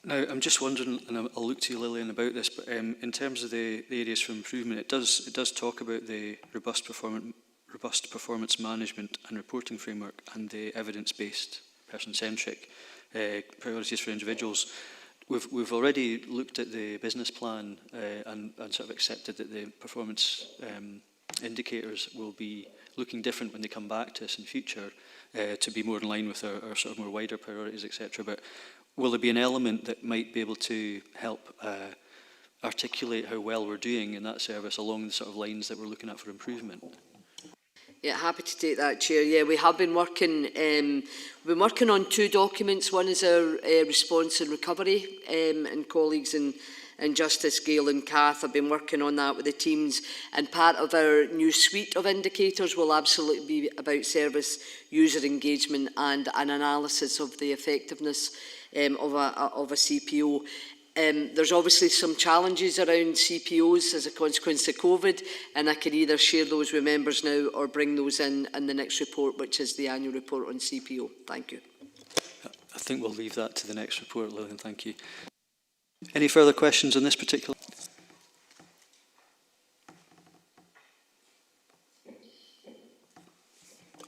Now, I'm just wondering, and I'll look to you, Lillian, about this, but in terms of the areas for improvement, it does talk about the robust performance management and reporting framework and the evidence-based, person-centric priorities for individuals. We've already looked at the business plan and sort of accepted that the performance indicators will be looking different when they come back to us in future to be more in line with our sort of more wider priorities, etc. But will there be an element that might be able to help articulate how well we're doing in that service along the sort of lines that we're looking at for improvement? Yeah, happy to take that, Chair. Yeah, we have been working. We've been working on two documents. One is our response and recovery, and colleagues in Justice, Gail and Kath have been working on that with the teams. And part of our new suite of indicators will absolutely be about service user engagement and an analysis of the effectiveness of a CPO. There's obviously some challenges around CPOs as a consequence of COVID, and I can either share those with members now or bring those in the next report, which is the annual report on CPO. Thank you. I think we'll leave that to the next report, Lillian. Thank you. Any further questions on this particular?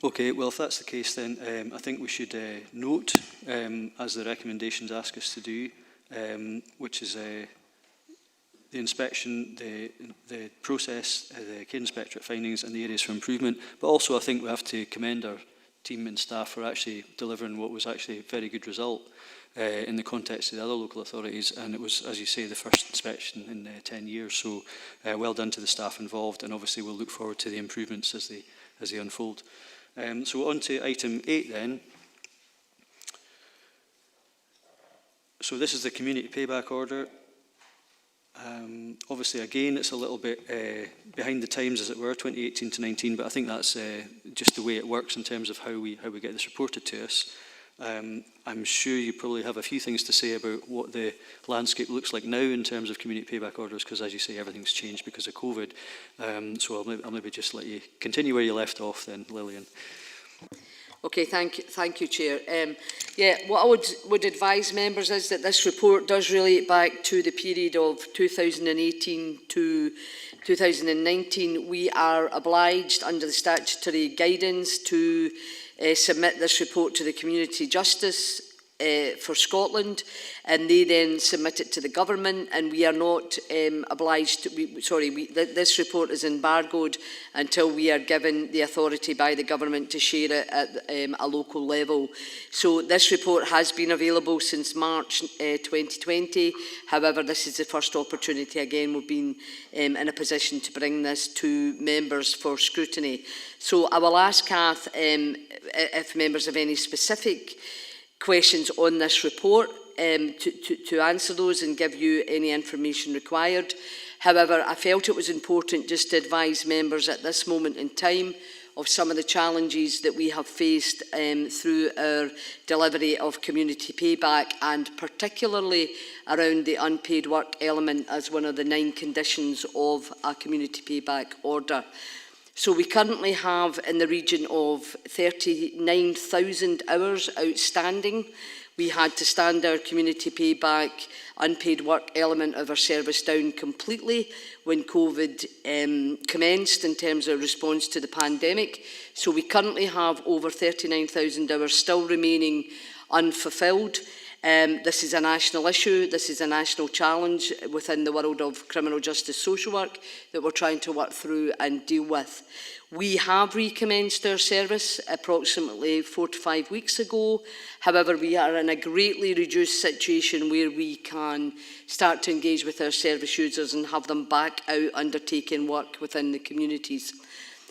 Okay, well, if that's the case, then I think we should note, as the recommendations ask us to do, which is the inspection, the process, the key inspectorate findings and the areas for improvement. But also I think we have to commend our team and staff for actually delivering what was actually a very good result in the context of the other local authorities. And it was, as you say, the first inspection in 10 years. So well done to the staff involved, and obviously we'll look forward to the improvements as they unfold. So on to item 8 then. So this is the community payback order. Obviously, again, it's a little bit behind the times, as it were, 2018 to 19, but I think that's just the way it works in terms of how we get this reported to us. I'm sure you probably have a few things to say about what the landscape looks like now in terms of community payback orders, because, as you say, everything's changed because of COVID. So I'll maybe just let you continue where you left off then, Lillian. Okay, thank you, Chair. Yeah, what I would advise members is that this report does relate back to the period of 2018 to 2019. We are obliged under the statutory guidance to submit this report to the Community Justice for Scotland, and they then submit it to the government, and we are not obliged to, this report is embargoed until we are given the authority by the government to share it at a local level. So this report has been available since March 2020. However, this is the first opportunity again we've been in a position to bring this to members for scrutiny. So I will ask Kath if members have any specific questions on this report to answer those and give you any information required. However, I felt it was important just to advise members at this moment in time of some of the challenges that we have faced through our delivery of community payback, and particularly around the unpaid work element as one of the 9 conditions of a community payback order. So we currently have in the region of 39,000 hours outstanding. We had to stand our community payback unpaid work element of our service down completely when COVID commenced in terms of response to the pandemic. So we currently have over 39,000 hours still remaining unfulfilled. This is a national issue, this is a national challenge within the world of criminal justice social work that we're trying to work through and deal with. We have recommenced our service approximately 4 to 5 weeks ago. However, we are in a greatly reduced situation where we can start to engage with our service users and have them back out undertaking work within the communities.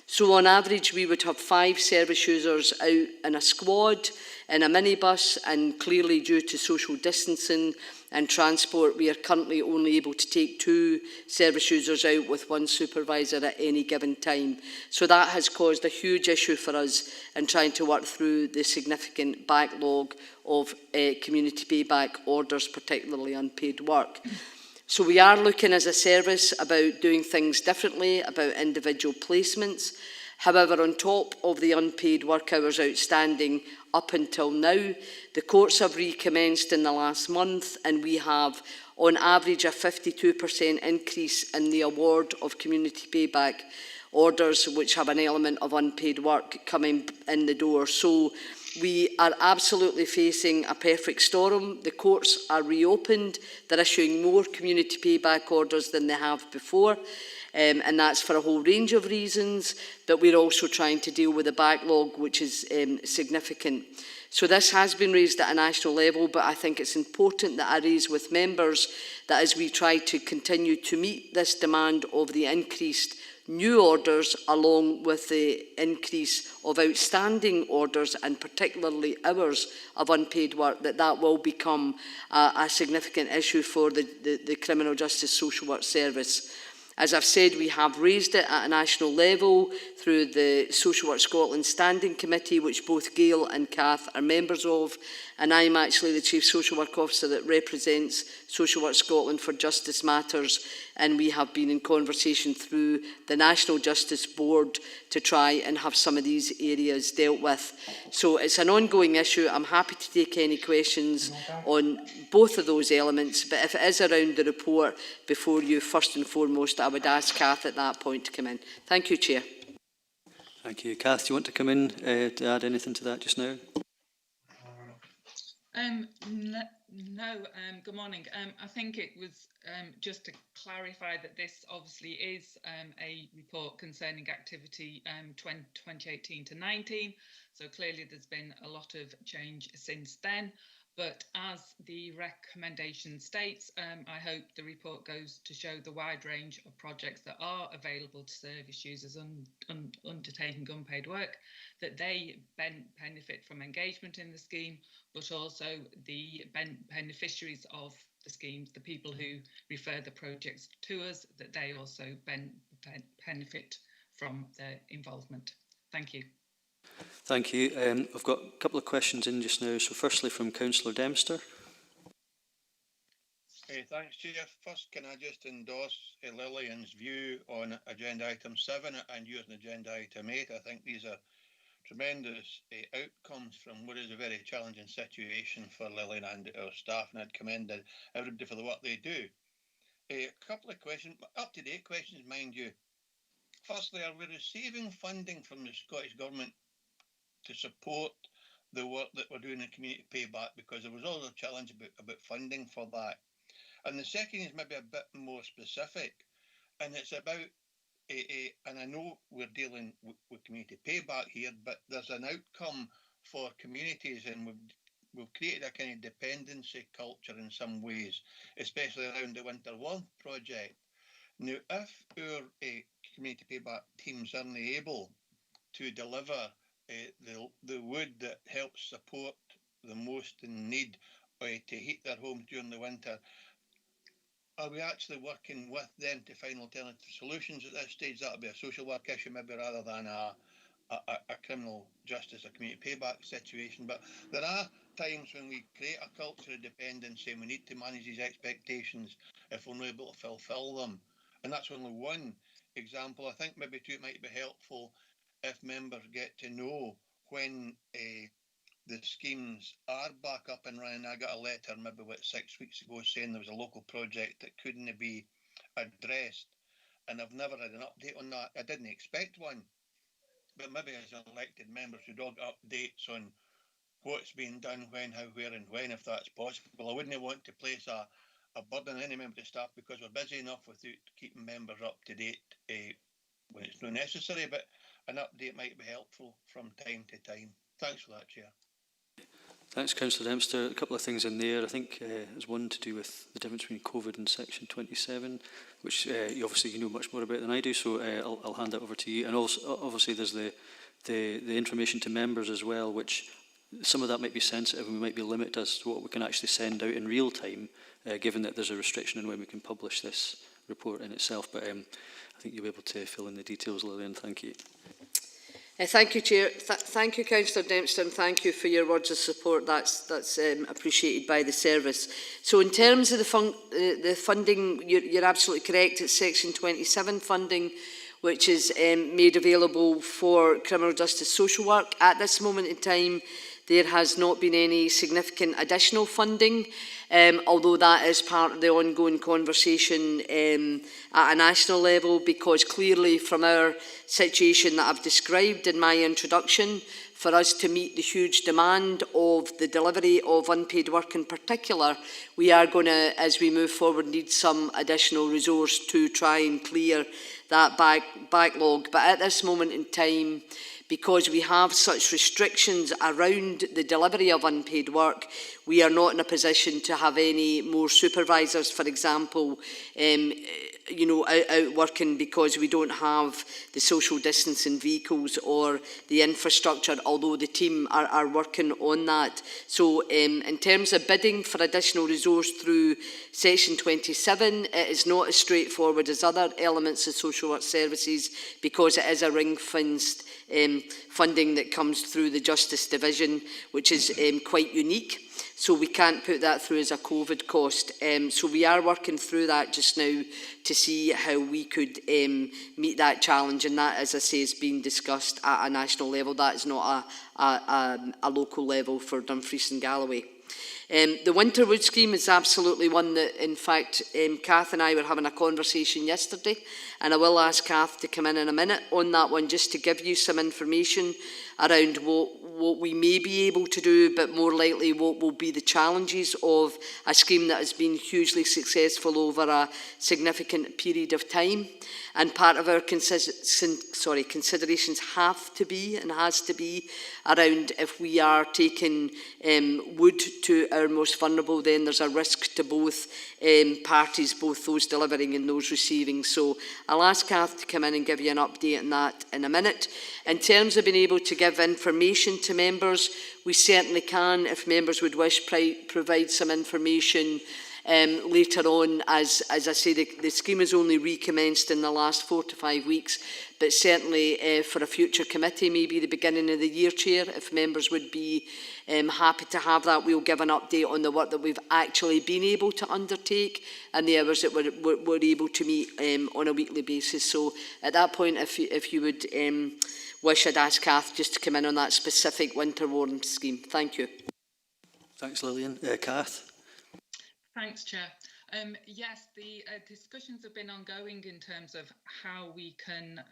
So on average, we would have 5 service users out in a squad, in a minibus, and clearly due to social distancing and transport, we are currently only able to take 2 service users out with 1 supervisor at any given time. So that has caused a huge issue for us in trying to work through the significant backlog of community payback orders, particularly unpaid work. So we are looking as a service about doing things differently, about individual placements. However, on top of the unpaid work hours outstanding up until now, the courts have recommenced in the last month, and we have on average a 52% increase in the award of community payback orders which have an element of unpaid work coming in the door. So we are absolutely facing a perfect storm. The courts are reopened. They're issuing more community payback orders than they have before. And that's for a whole range of reasons, but we're also trying to deal with a backlog which is significant. So this has been raised at a national level, but I think it's important that I raise with members that as we try to continue to meet this demand of the increased new orders along with the increase of outstanding orders and particularly hours of unpaid work, that will become a significant issue for the Criminal Justice Social Work Service. As I've said, we have raised it at a national level through the Social Work Scotland Standing Committee, which both Gail and Kath are members of, and I'm actually the Chief Social Work Officer that represents Social Work Scotland for Justice Matters, and we have been in conversation through the National Justice Board to try and have some of these areas dealt with. So it's an ongoing issue. I'm happy to take any questions on both of those elements, but if it is around the report before you, first and foremost, I would ask Kath at that point to come in. Thank you, Chair. Thank you. Kath, do you want to come in to add anything to that just now? No, good morning. I think it was just to clarify that this obviously is a report concerning activity 2018 to 19. So clearly there's been a lot of change since then. But as the recommendation states, I hope the report goes to show the wide range of projects that are available to service users undertaking unpaid work, that they benefit from engagement in the scheme, but also the beneficiaries of the schemes, the people who refer the projects to us, that they also benefit from their involvement. Thank you. Thank you. I've got a couple of questions in just now. So firstly from Councillor Dempster. Thanks, Chair. First, can I just endorse Lillian's view on agenda item 7 and using agenda item 8? I think these are tremendous outcomes from what is a very challenging situation for Lillian and our staff, and I'd commend everybody for the work they do. A couple of questions, up-to-date questions, mind you. Firstly, are we receiving funding from the Scottish Government to support the work that we're doing in community payback, because there was always a challenge about funding for that? And the second is maybe a bit more specific, and it's about, and I know we're dealing with community payback here, but there's an outcome for communities, and we've created a kind of dependency culture in some ways, especially around the winter warmth project. Now, if our community payback teams aren't able to deliver the wood that helps support the most in need to heat their homes during the winter. Are we actually working with them to find alternative solutions at this stage? That'll be a social work issue maybe rather than a criminal justice, a community payback situation. But there are times when we create a culture of dependency and we need to manage these expectations if we're not able to fulfil them. And that's only one example. I think maybe too, it might be helpful if members get to know when the schemes are back up and running. I got a letter maybe 6 weeks ago saying there was a local project that couldn't be addressed, and I've never had an update on that. I didn't expect one, but maybe as elected members we'd all get updates on what's being done, when, how, where and when, if that's possible. I wouldn't want to place a burden on any member of staff because we're busy enough without keeping members up to date when it's not necessary, but an update might be helpful from time to time. Thanks for that, Chair. Thanks, Councillor Dempster. A couple of things in there. I think there's one to do with the difference between COVID and Section 27, which you know much more about than I do, so I'll hand that over to you. And also, obviously, there's the information to members as well, which some of that might be sensitive and we might be limited as to what we can actually send out in real time, given that there's a restriction on when we can publish this report in itself. But I think you'll be able to fill in the details, Lillian. Thank you. Thank you, Chair. Thank you, Councillor Dempster, and thank you for your words of support. That's appreciated by the service. So in terms of the funding, you're absolutely correct. It's Section 27 funding, which is made available for criminal justice social work. At this moment in time, there has not been any significant additional funding, although that is part of the ongoing conversation at a national level, because clearly from our situation that I've described in my introduction, for us to meet the huge demand of the delivery of unpaid work in particular, we are going to, as we move forward, need some additional resource to try and clear that backlog. But at this moment in time, because we have such restrictions around the delivery of unpaid work, we are not in a position to have any more supervisors, for example, out working, because we don't have the social distancing vehicles or the infrastructure, although the team are working on that. So in terms of bidding for additional resource through Section 27, it is not as straightforward as other elements of social work services, because it is a ring-fenced funding that comes through the Justice Division, which is quite unique. So we can't put that through as a COVID cost. So we are working through that just now to see how we could meet that challenge. And that, as I say, is being discussed at a national level. That is not a local level for Dumfries and Galloway. The Winterwood scheme is absolutely one that, in fact, Kath and I were having a conversation yesterday, and I will ask Kath to come in a minute on that one, just to give you some information around what we may be able to do, but more likely what will be the challenges of a scheme that has been hugely successful over a significant period of time. And part of our considerations have to be and has to be around, if we are taking wood to our most vulnerable, then there's a risk to both parties, both those delivering and those receiving. So I'll ask Kath to come in and give you an update on that in a minute. In terms of being able to give information to members, we certainly can, if members would wish, provide some information later on. As I say, the scheme has only recommenced in the last 4 to 5 weeks, but certainly for a future committee, maybe the beginning of the year, Chair, if members would be happy to have that, we'll give an update on the work that we've actually been able to undertake and the hours that we're able to meet on a weekly basis. So at that point, if you would wish, I'd ask Kath just to come in on that specific winter warm scheme. Thank you. Thanks, Lillian. Kath? Thanks, Chair. Yes, the discussions have been ongoing in terms of how we can,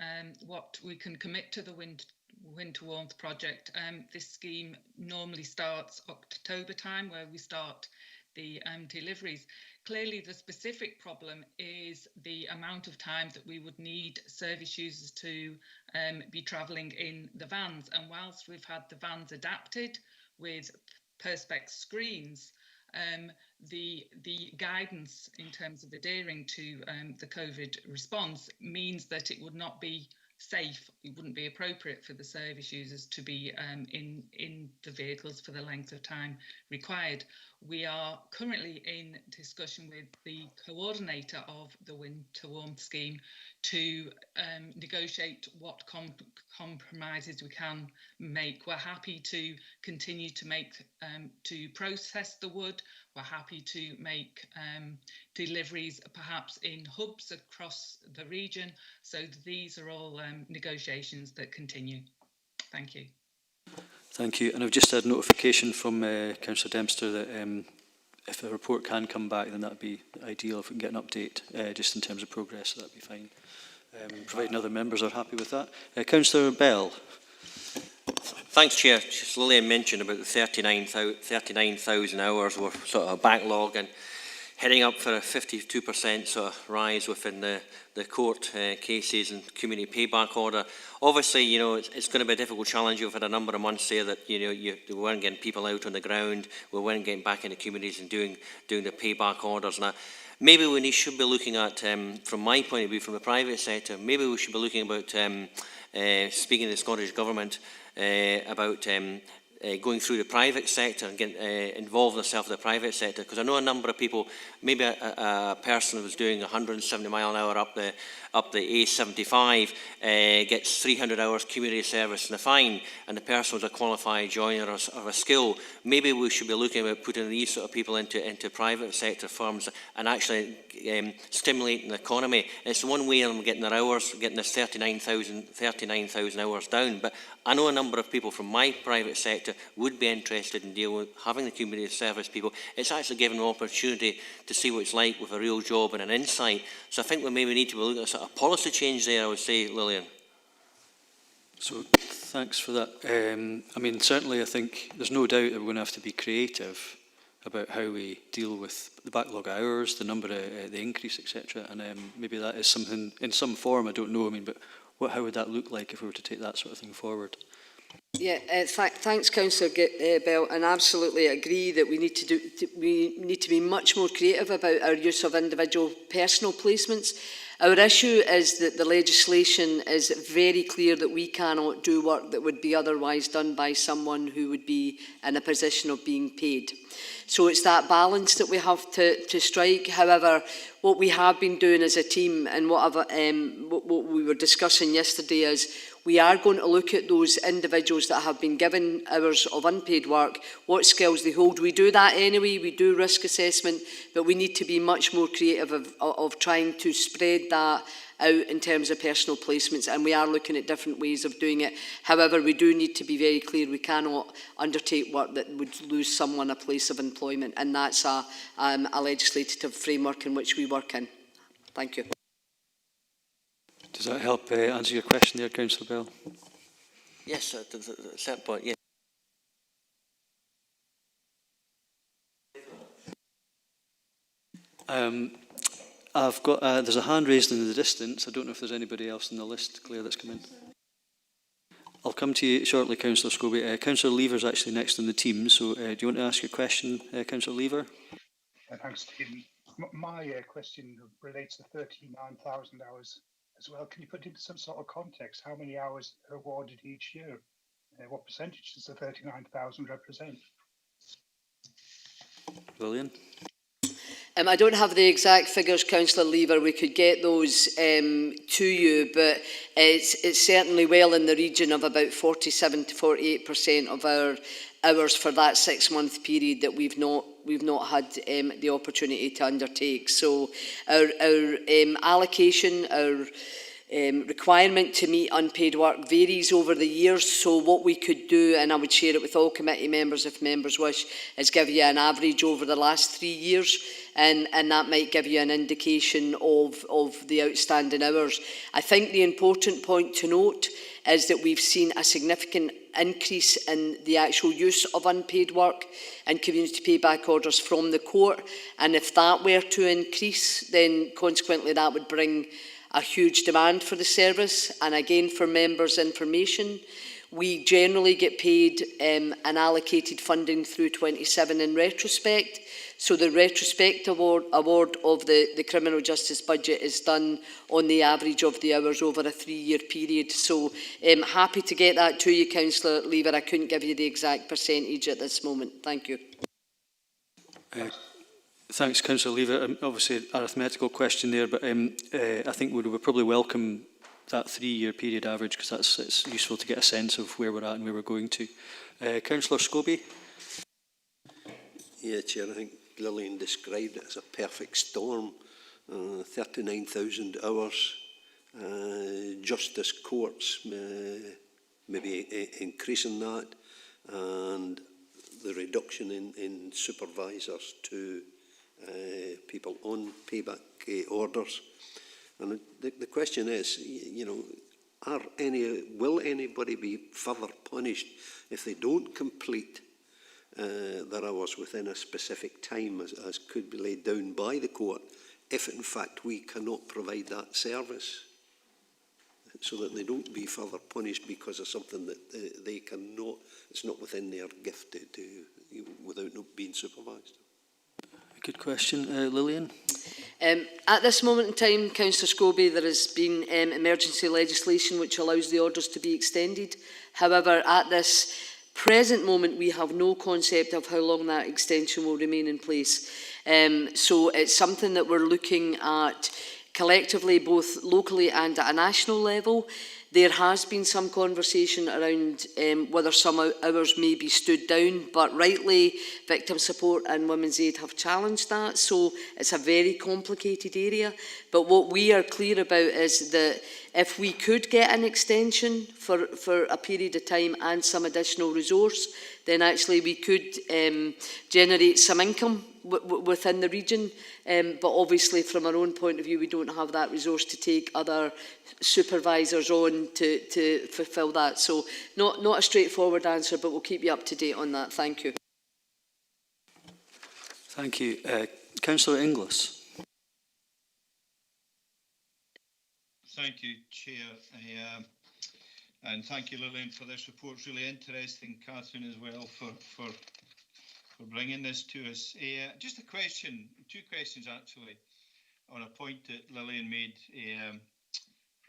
what we can commit to the winter warmth project. This scheme normally starts October time, where we start the deliveries. Clearly, the specific problem is the amount of time that we would need service users to be travelling in the vans. And whilst we've had the vans adapted with perspex screens, the guidance in terms of adhering to the COVID response means that it would not be safe, it wouldn't be appropriate for the service users to be in the vehicles for the length of time required. We are currently in discussion with the coordinator of the Winter Warmth scheme to negotiate what compromises we can make. We're happy to continue to to process the wood. We're happy to make deliveries perhaps in hubs across the region. So these are all negotiations that continue. Thank you. Thank you. And I've just had notification from Councillor Dempster that if the report can come back, then that would be ideal if we can get an update just in terms of progress, so that would be fine. Providing other members are happy with that. Councillor Bell. Thanks, Chair. Just Lillian mentioned about the 39,000 hours were sort of a backlog and heading up for a 52% sort of rise within the court cases and community payback order. Obviously, you know, it's going to be a difficult challenge. You've had a number of months there that, you know, we weren't getting people out on the ground, we weren't getting back into communities and doing the payback orders. Now, maybe we should be looking at, from my point of view, from the private sector, maybe we should be looking about, speaking to the Scottish Government, about going through the private sector and getting involved themselves in the private sector, because I know a number of people, maybe a person who was doing 170 mile an hour up the A75 gets 300 hours community service and a fine, and the person was a qualified joiner or a skill. Maybe we should be looking at putting these sort of people into private sector firms and actually stimulating the economy. It's one way of them getting their hours, getting this 39,000 hours down. But I know a number of people from my private sector would be interested in dealing with having the community service people. It's actually given them an opportunity to see what it's like with a real job and an insight. So I think we maybe need to be looking at a sort of policy change there, I would say, Lillian. So thanks for that. I mean, certainly I think there's no doubt that we're going to have to be creative about how we deal with the backlog hours, the number of the increase, etc. And maybe that is something in some form, I don't know, I mean, but how would that look like if we were to take that sort of thing forward? Yeah, thanks, Councillor Bell, and absolutely agree that we need to be much more creative about our use of individual personal placements. Our issue is that the legislation is very clear that we cannot do work that would be otherwise done by someone who would be in a position of being paid. So it's that balance that we have to strike. However, what we have been doing as a team and what we were discussing yesterday is we are going to look at those individuals that have been given hours of unpaid work, what skills they hold. We do that anyway, we do risk assessment, but we need to be much more creative of trying to spread that out in terms of personal placements, and we are looking at different ways of doing it. However, we do need to be very clear we cannot undertake work that would lose someone a place of employment, and that's a legislative framework in which we work in. Thank you. Does that help answer your question there, Councillor Bell? Yes, at a certain point, yes. I've got, there's a hand raised in the distance. I don't know if there's anybody else on the list, Claire, that's come in. I'll come to you shortly, Councillor Scobie. Councillor Lever's actually next in the team, so do you want to ask your question, Councillor Lever? Thanks, Stephen. My question relates to 39,000 hours as well. Can you put into some sort of context how many hours are awarded each year? What percentage does the 39,000 represent? Lillian? I don't have the exact figures, Councillor Lever. We could get those to you, but it's certainly well in the region of about 47 to 48% of our hours for that 6-month period that we've not had the opportunity to undertake. So our allocation, our requirement to meet unpaid work varies over the years. So what we could do, and I would share it with all committee members if members wish, is give you an average over the last 3 years, and that might give you an indication of the outstanding hours. I think the important point to note is that we've seen a significant increase in the actual use of unpaid work and community payback orders from the court, and if that were to increase, then consequently that would bring a huge demand for the service. And again, for members' information, We generally get paid an allocated funding through 27 in retrospect. So the retrospect award of the criminal justice budget is done on the average of the hours over a 3-year period. So happy to get that to you, Councillor Lever. I couldn't give you the exact percentage at this moment. Thank you. Thanks, Councillor Lever. Obviously, an arithmetical question there, but I think we would probably welcome that 3-year period average, because it's useful to get a sense of where we're at and where we're going to. Councillor Scobie. Yeah, Chair, I think Lillian described it as a perfect storm. 39,000 hours, justice courts, maybe increasing that, and the reduction in supervisors to people on payback orders. And the question is, you know, will anybody be further punished if they don't complete their hours within a specific time, as could be laid down by the court, if in fact we cannot provide that service, so that they don't be further punished because of something that they cannot, it's not within their gift to do without not being supervised? Good question. Lillian? At this moment in time, Councillor Scobie, there has been emergency legislation which allows the orders to be extended. However, at this present moment, we have no concept of how long that extension will remain in place. So it's something that we're looking at collectively, both locally and at a national level. There has been some conversation around whether some hours may be stood down, but rightly Victim Support and Women's Aid have challenged that, so it's a very complicated area. But what we are clear about is that if we could get an extension for a period of time and some additional resource, then actually we could generate some income within the region. But obviously from our own point of view, we don't have that resource to take other supervisors on to fulfil that. So not a straightforward answer, but we'll keep you up to date on that. Thank you. Thank you. Councillor Inglis. Thank you, Chair. And thank you, Lillian, for this report. It's really interesting, Catherine, as well, for bringing this to us. Just a question, 2 questions actually, on a point that Lillian made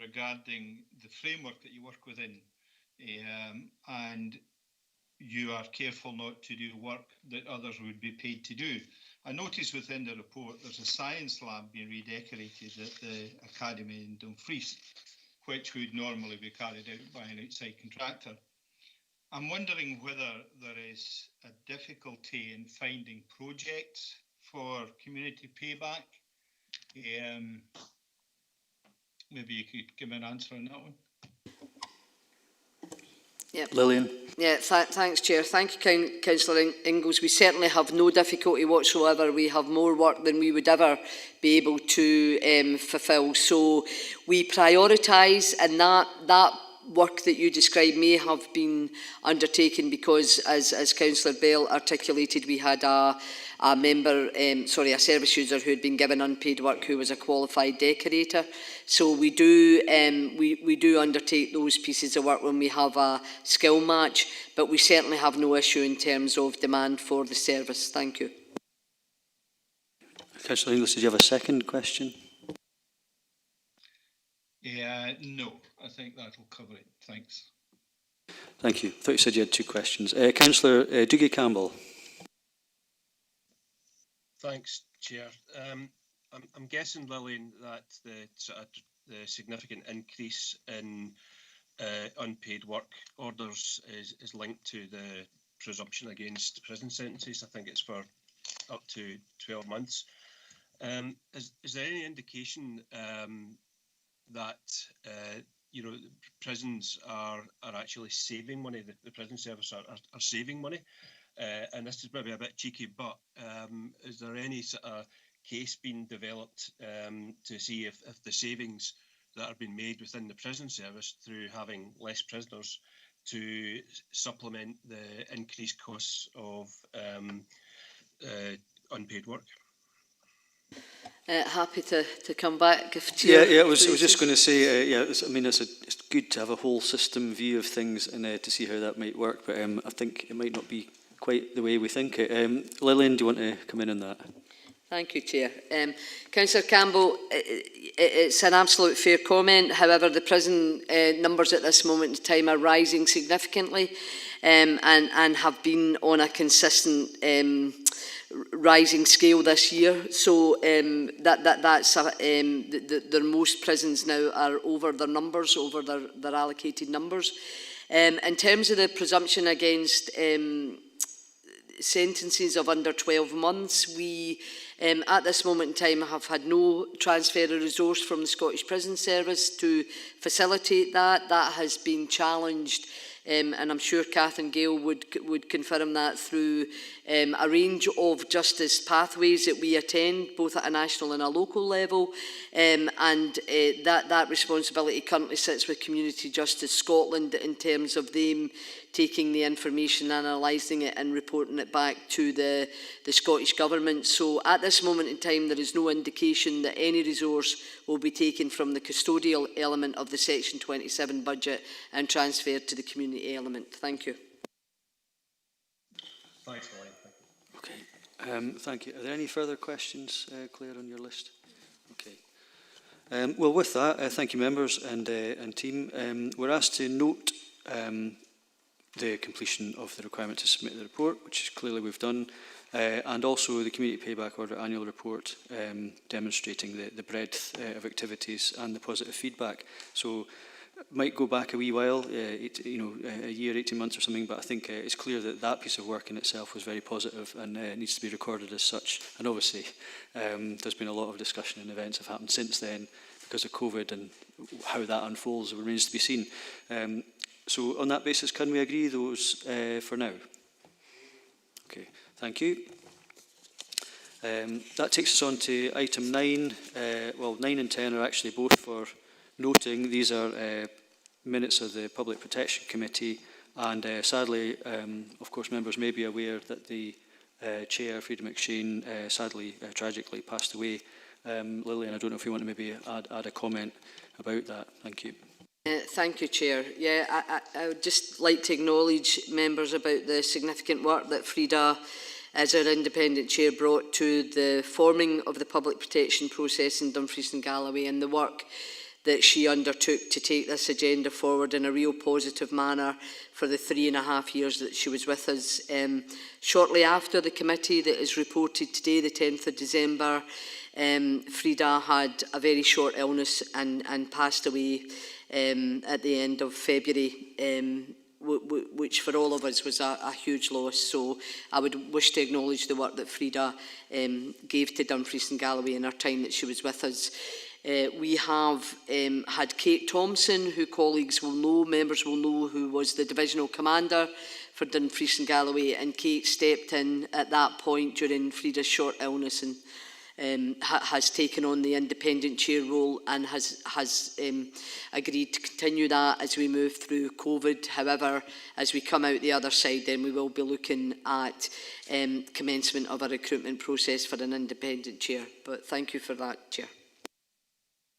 regarding the framework that you work within, and you are careful not to do work that others would be paid to do. I noticed within the report there's a science lab being redecorated at the Academy in Dumfries, which would normally be carried out by an outside contractor. I'm wondering whether there is a difficulty in finding projects for community payback. Maybe you could give me an answer on that one. Yep. Lillian. Yeah, thanks, Chair. Thank you, Councillor Ingalls. We certainly have no difficulty whatsoever. We have more work than we would ever be able to fulfil. So we prioritise, and that work that you described may have been undertaken because, as Councillor Bell articulated, we had a service user who had been given unpaid work who was a qualified decorator. So we do undertake those pieces of work when we have a skill match, but we certainly have no issue in terms of demand for the service. Thank you. Councillor Inglis, did you have a second question? No, I think that'll cover it. Thanks. Thank you. I thought you said you had 2 questions. Councillor Dougie Campbell. Thanks, Chair. I'm guessing, Lillian, that the significant increase in unpaid work orders is linked to the presumption against prison sentences. I think it's for up to 12 months. Is there any indication that prisons are actually saving money? The prison service are saving money? And this is maybe a bit cheeky, but is there any sort of case being developed to see if the savings that are being made within the prison service through having less prisoners to supplement the increased costs of unpaid work? Happy to come back if Chair. Yeah, I was just going to say, yeah, I mean, it's good to have a whole system view of things and to see how that might work, but I think it might not be quite the way we think it. Lillian, do you want to come in on that? Thank you, Chair. Councillor Campbell, it's an absolute fair comment. However, the prison numbers at this moment in time are rising significantly and have been on a consistent rising scale this year. So that's most prisons now are over their numbers, over their allocated numbers. In terms of the presumption against sentences of under 12 months, we at this moment in time have had no transfer of resource from the Scottish Prison Service to facilitate that. That has been challenged, and I'm sure Kath and Gail would confirm that through a range of justice pathways that we attend, both at a national and a local level, and that responsibility currently sits with Community Justice Scotland in terms of them taking the information, analysing it and reporting it back to the Scottish Government. So at this moment in time there is no indication that any resource will be taken from the custodial element of the Section 27 budget and transferred to the community element. Thank you. Thanks, Molly. Okay, thank you. Are there any further questions, Claire, on your list? Okay. Well, with that, thank you, members and team. We're asked to note the completion of the requirement to submit the report, which clearly we've done, and also the Community Payback Order annual report demonstrating the breadth of activities and the positive feedback. So might go back a wee while, a year, 18 months or something, but I think it's clear that that piece of work in itself was very positive and needs to be recorded as such. And obviously, there's been a lot of discussion and events have happened since then because of COVID, and how that unfolds remains to be seen. So on that basis, can we agree those for now? Okay, thank you. That takes us on to item 9. Well, 9 and 10 are actually both for noting. These are minutes of the Public Protection Committee, and sadly, of course, members may be aware that the Chair, Freedom Exchange, sadly, tragically passed away. Lillian, I don't know if you want to maybe add a comment about that. Thank you. Thank you, Chair. Yeah, I would just like to acknowledge members about the significant work that Frida, as our independent chair, brought to the forming of the public protection process in Dumfries and Galloway, and the work that she undertook to take this agenda forward in a real positive manner for the 3.5 years that she was with us. Shortly after the committee that is reported today, the 10th of December, Frida had a very short illness and passed away at the end of February, which for all of us was a huge loss. So I would wish to acknowledge the work that Frida gave to Dumfries and Galloway in her time that she was with us. We have had Kate Thompson, who colleagues will know, members will know, who was the divisional commander for Dumfries and Galloway, and Kate stepped in at that point during Frida's short illness and has taken on the independent chair role and has agreed to continue that as we move through COVID. However, as we come out the other side, then we will be looking at commencement of a recruitment process for an independent chair. But thank you for that, Chair.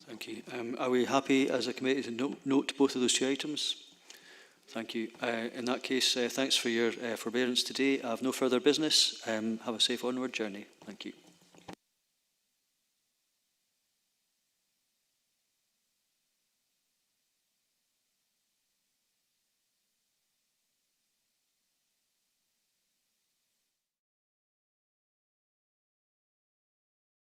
Thank you. Are we happy as a committee to note both of those two items? Thank you. In that case, thanks for your forbearance today. I have no further business. Have a safe onward journey. Thank you.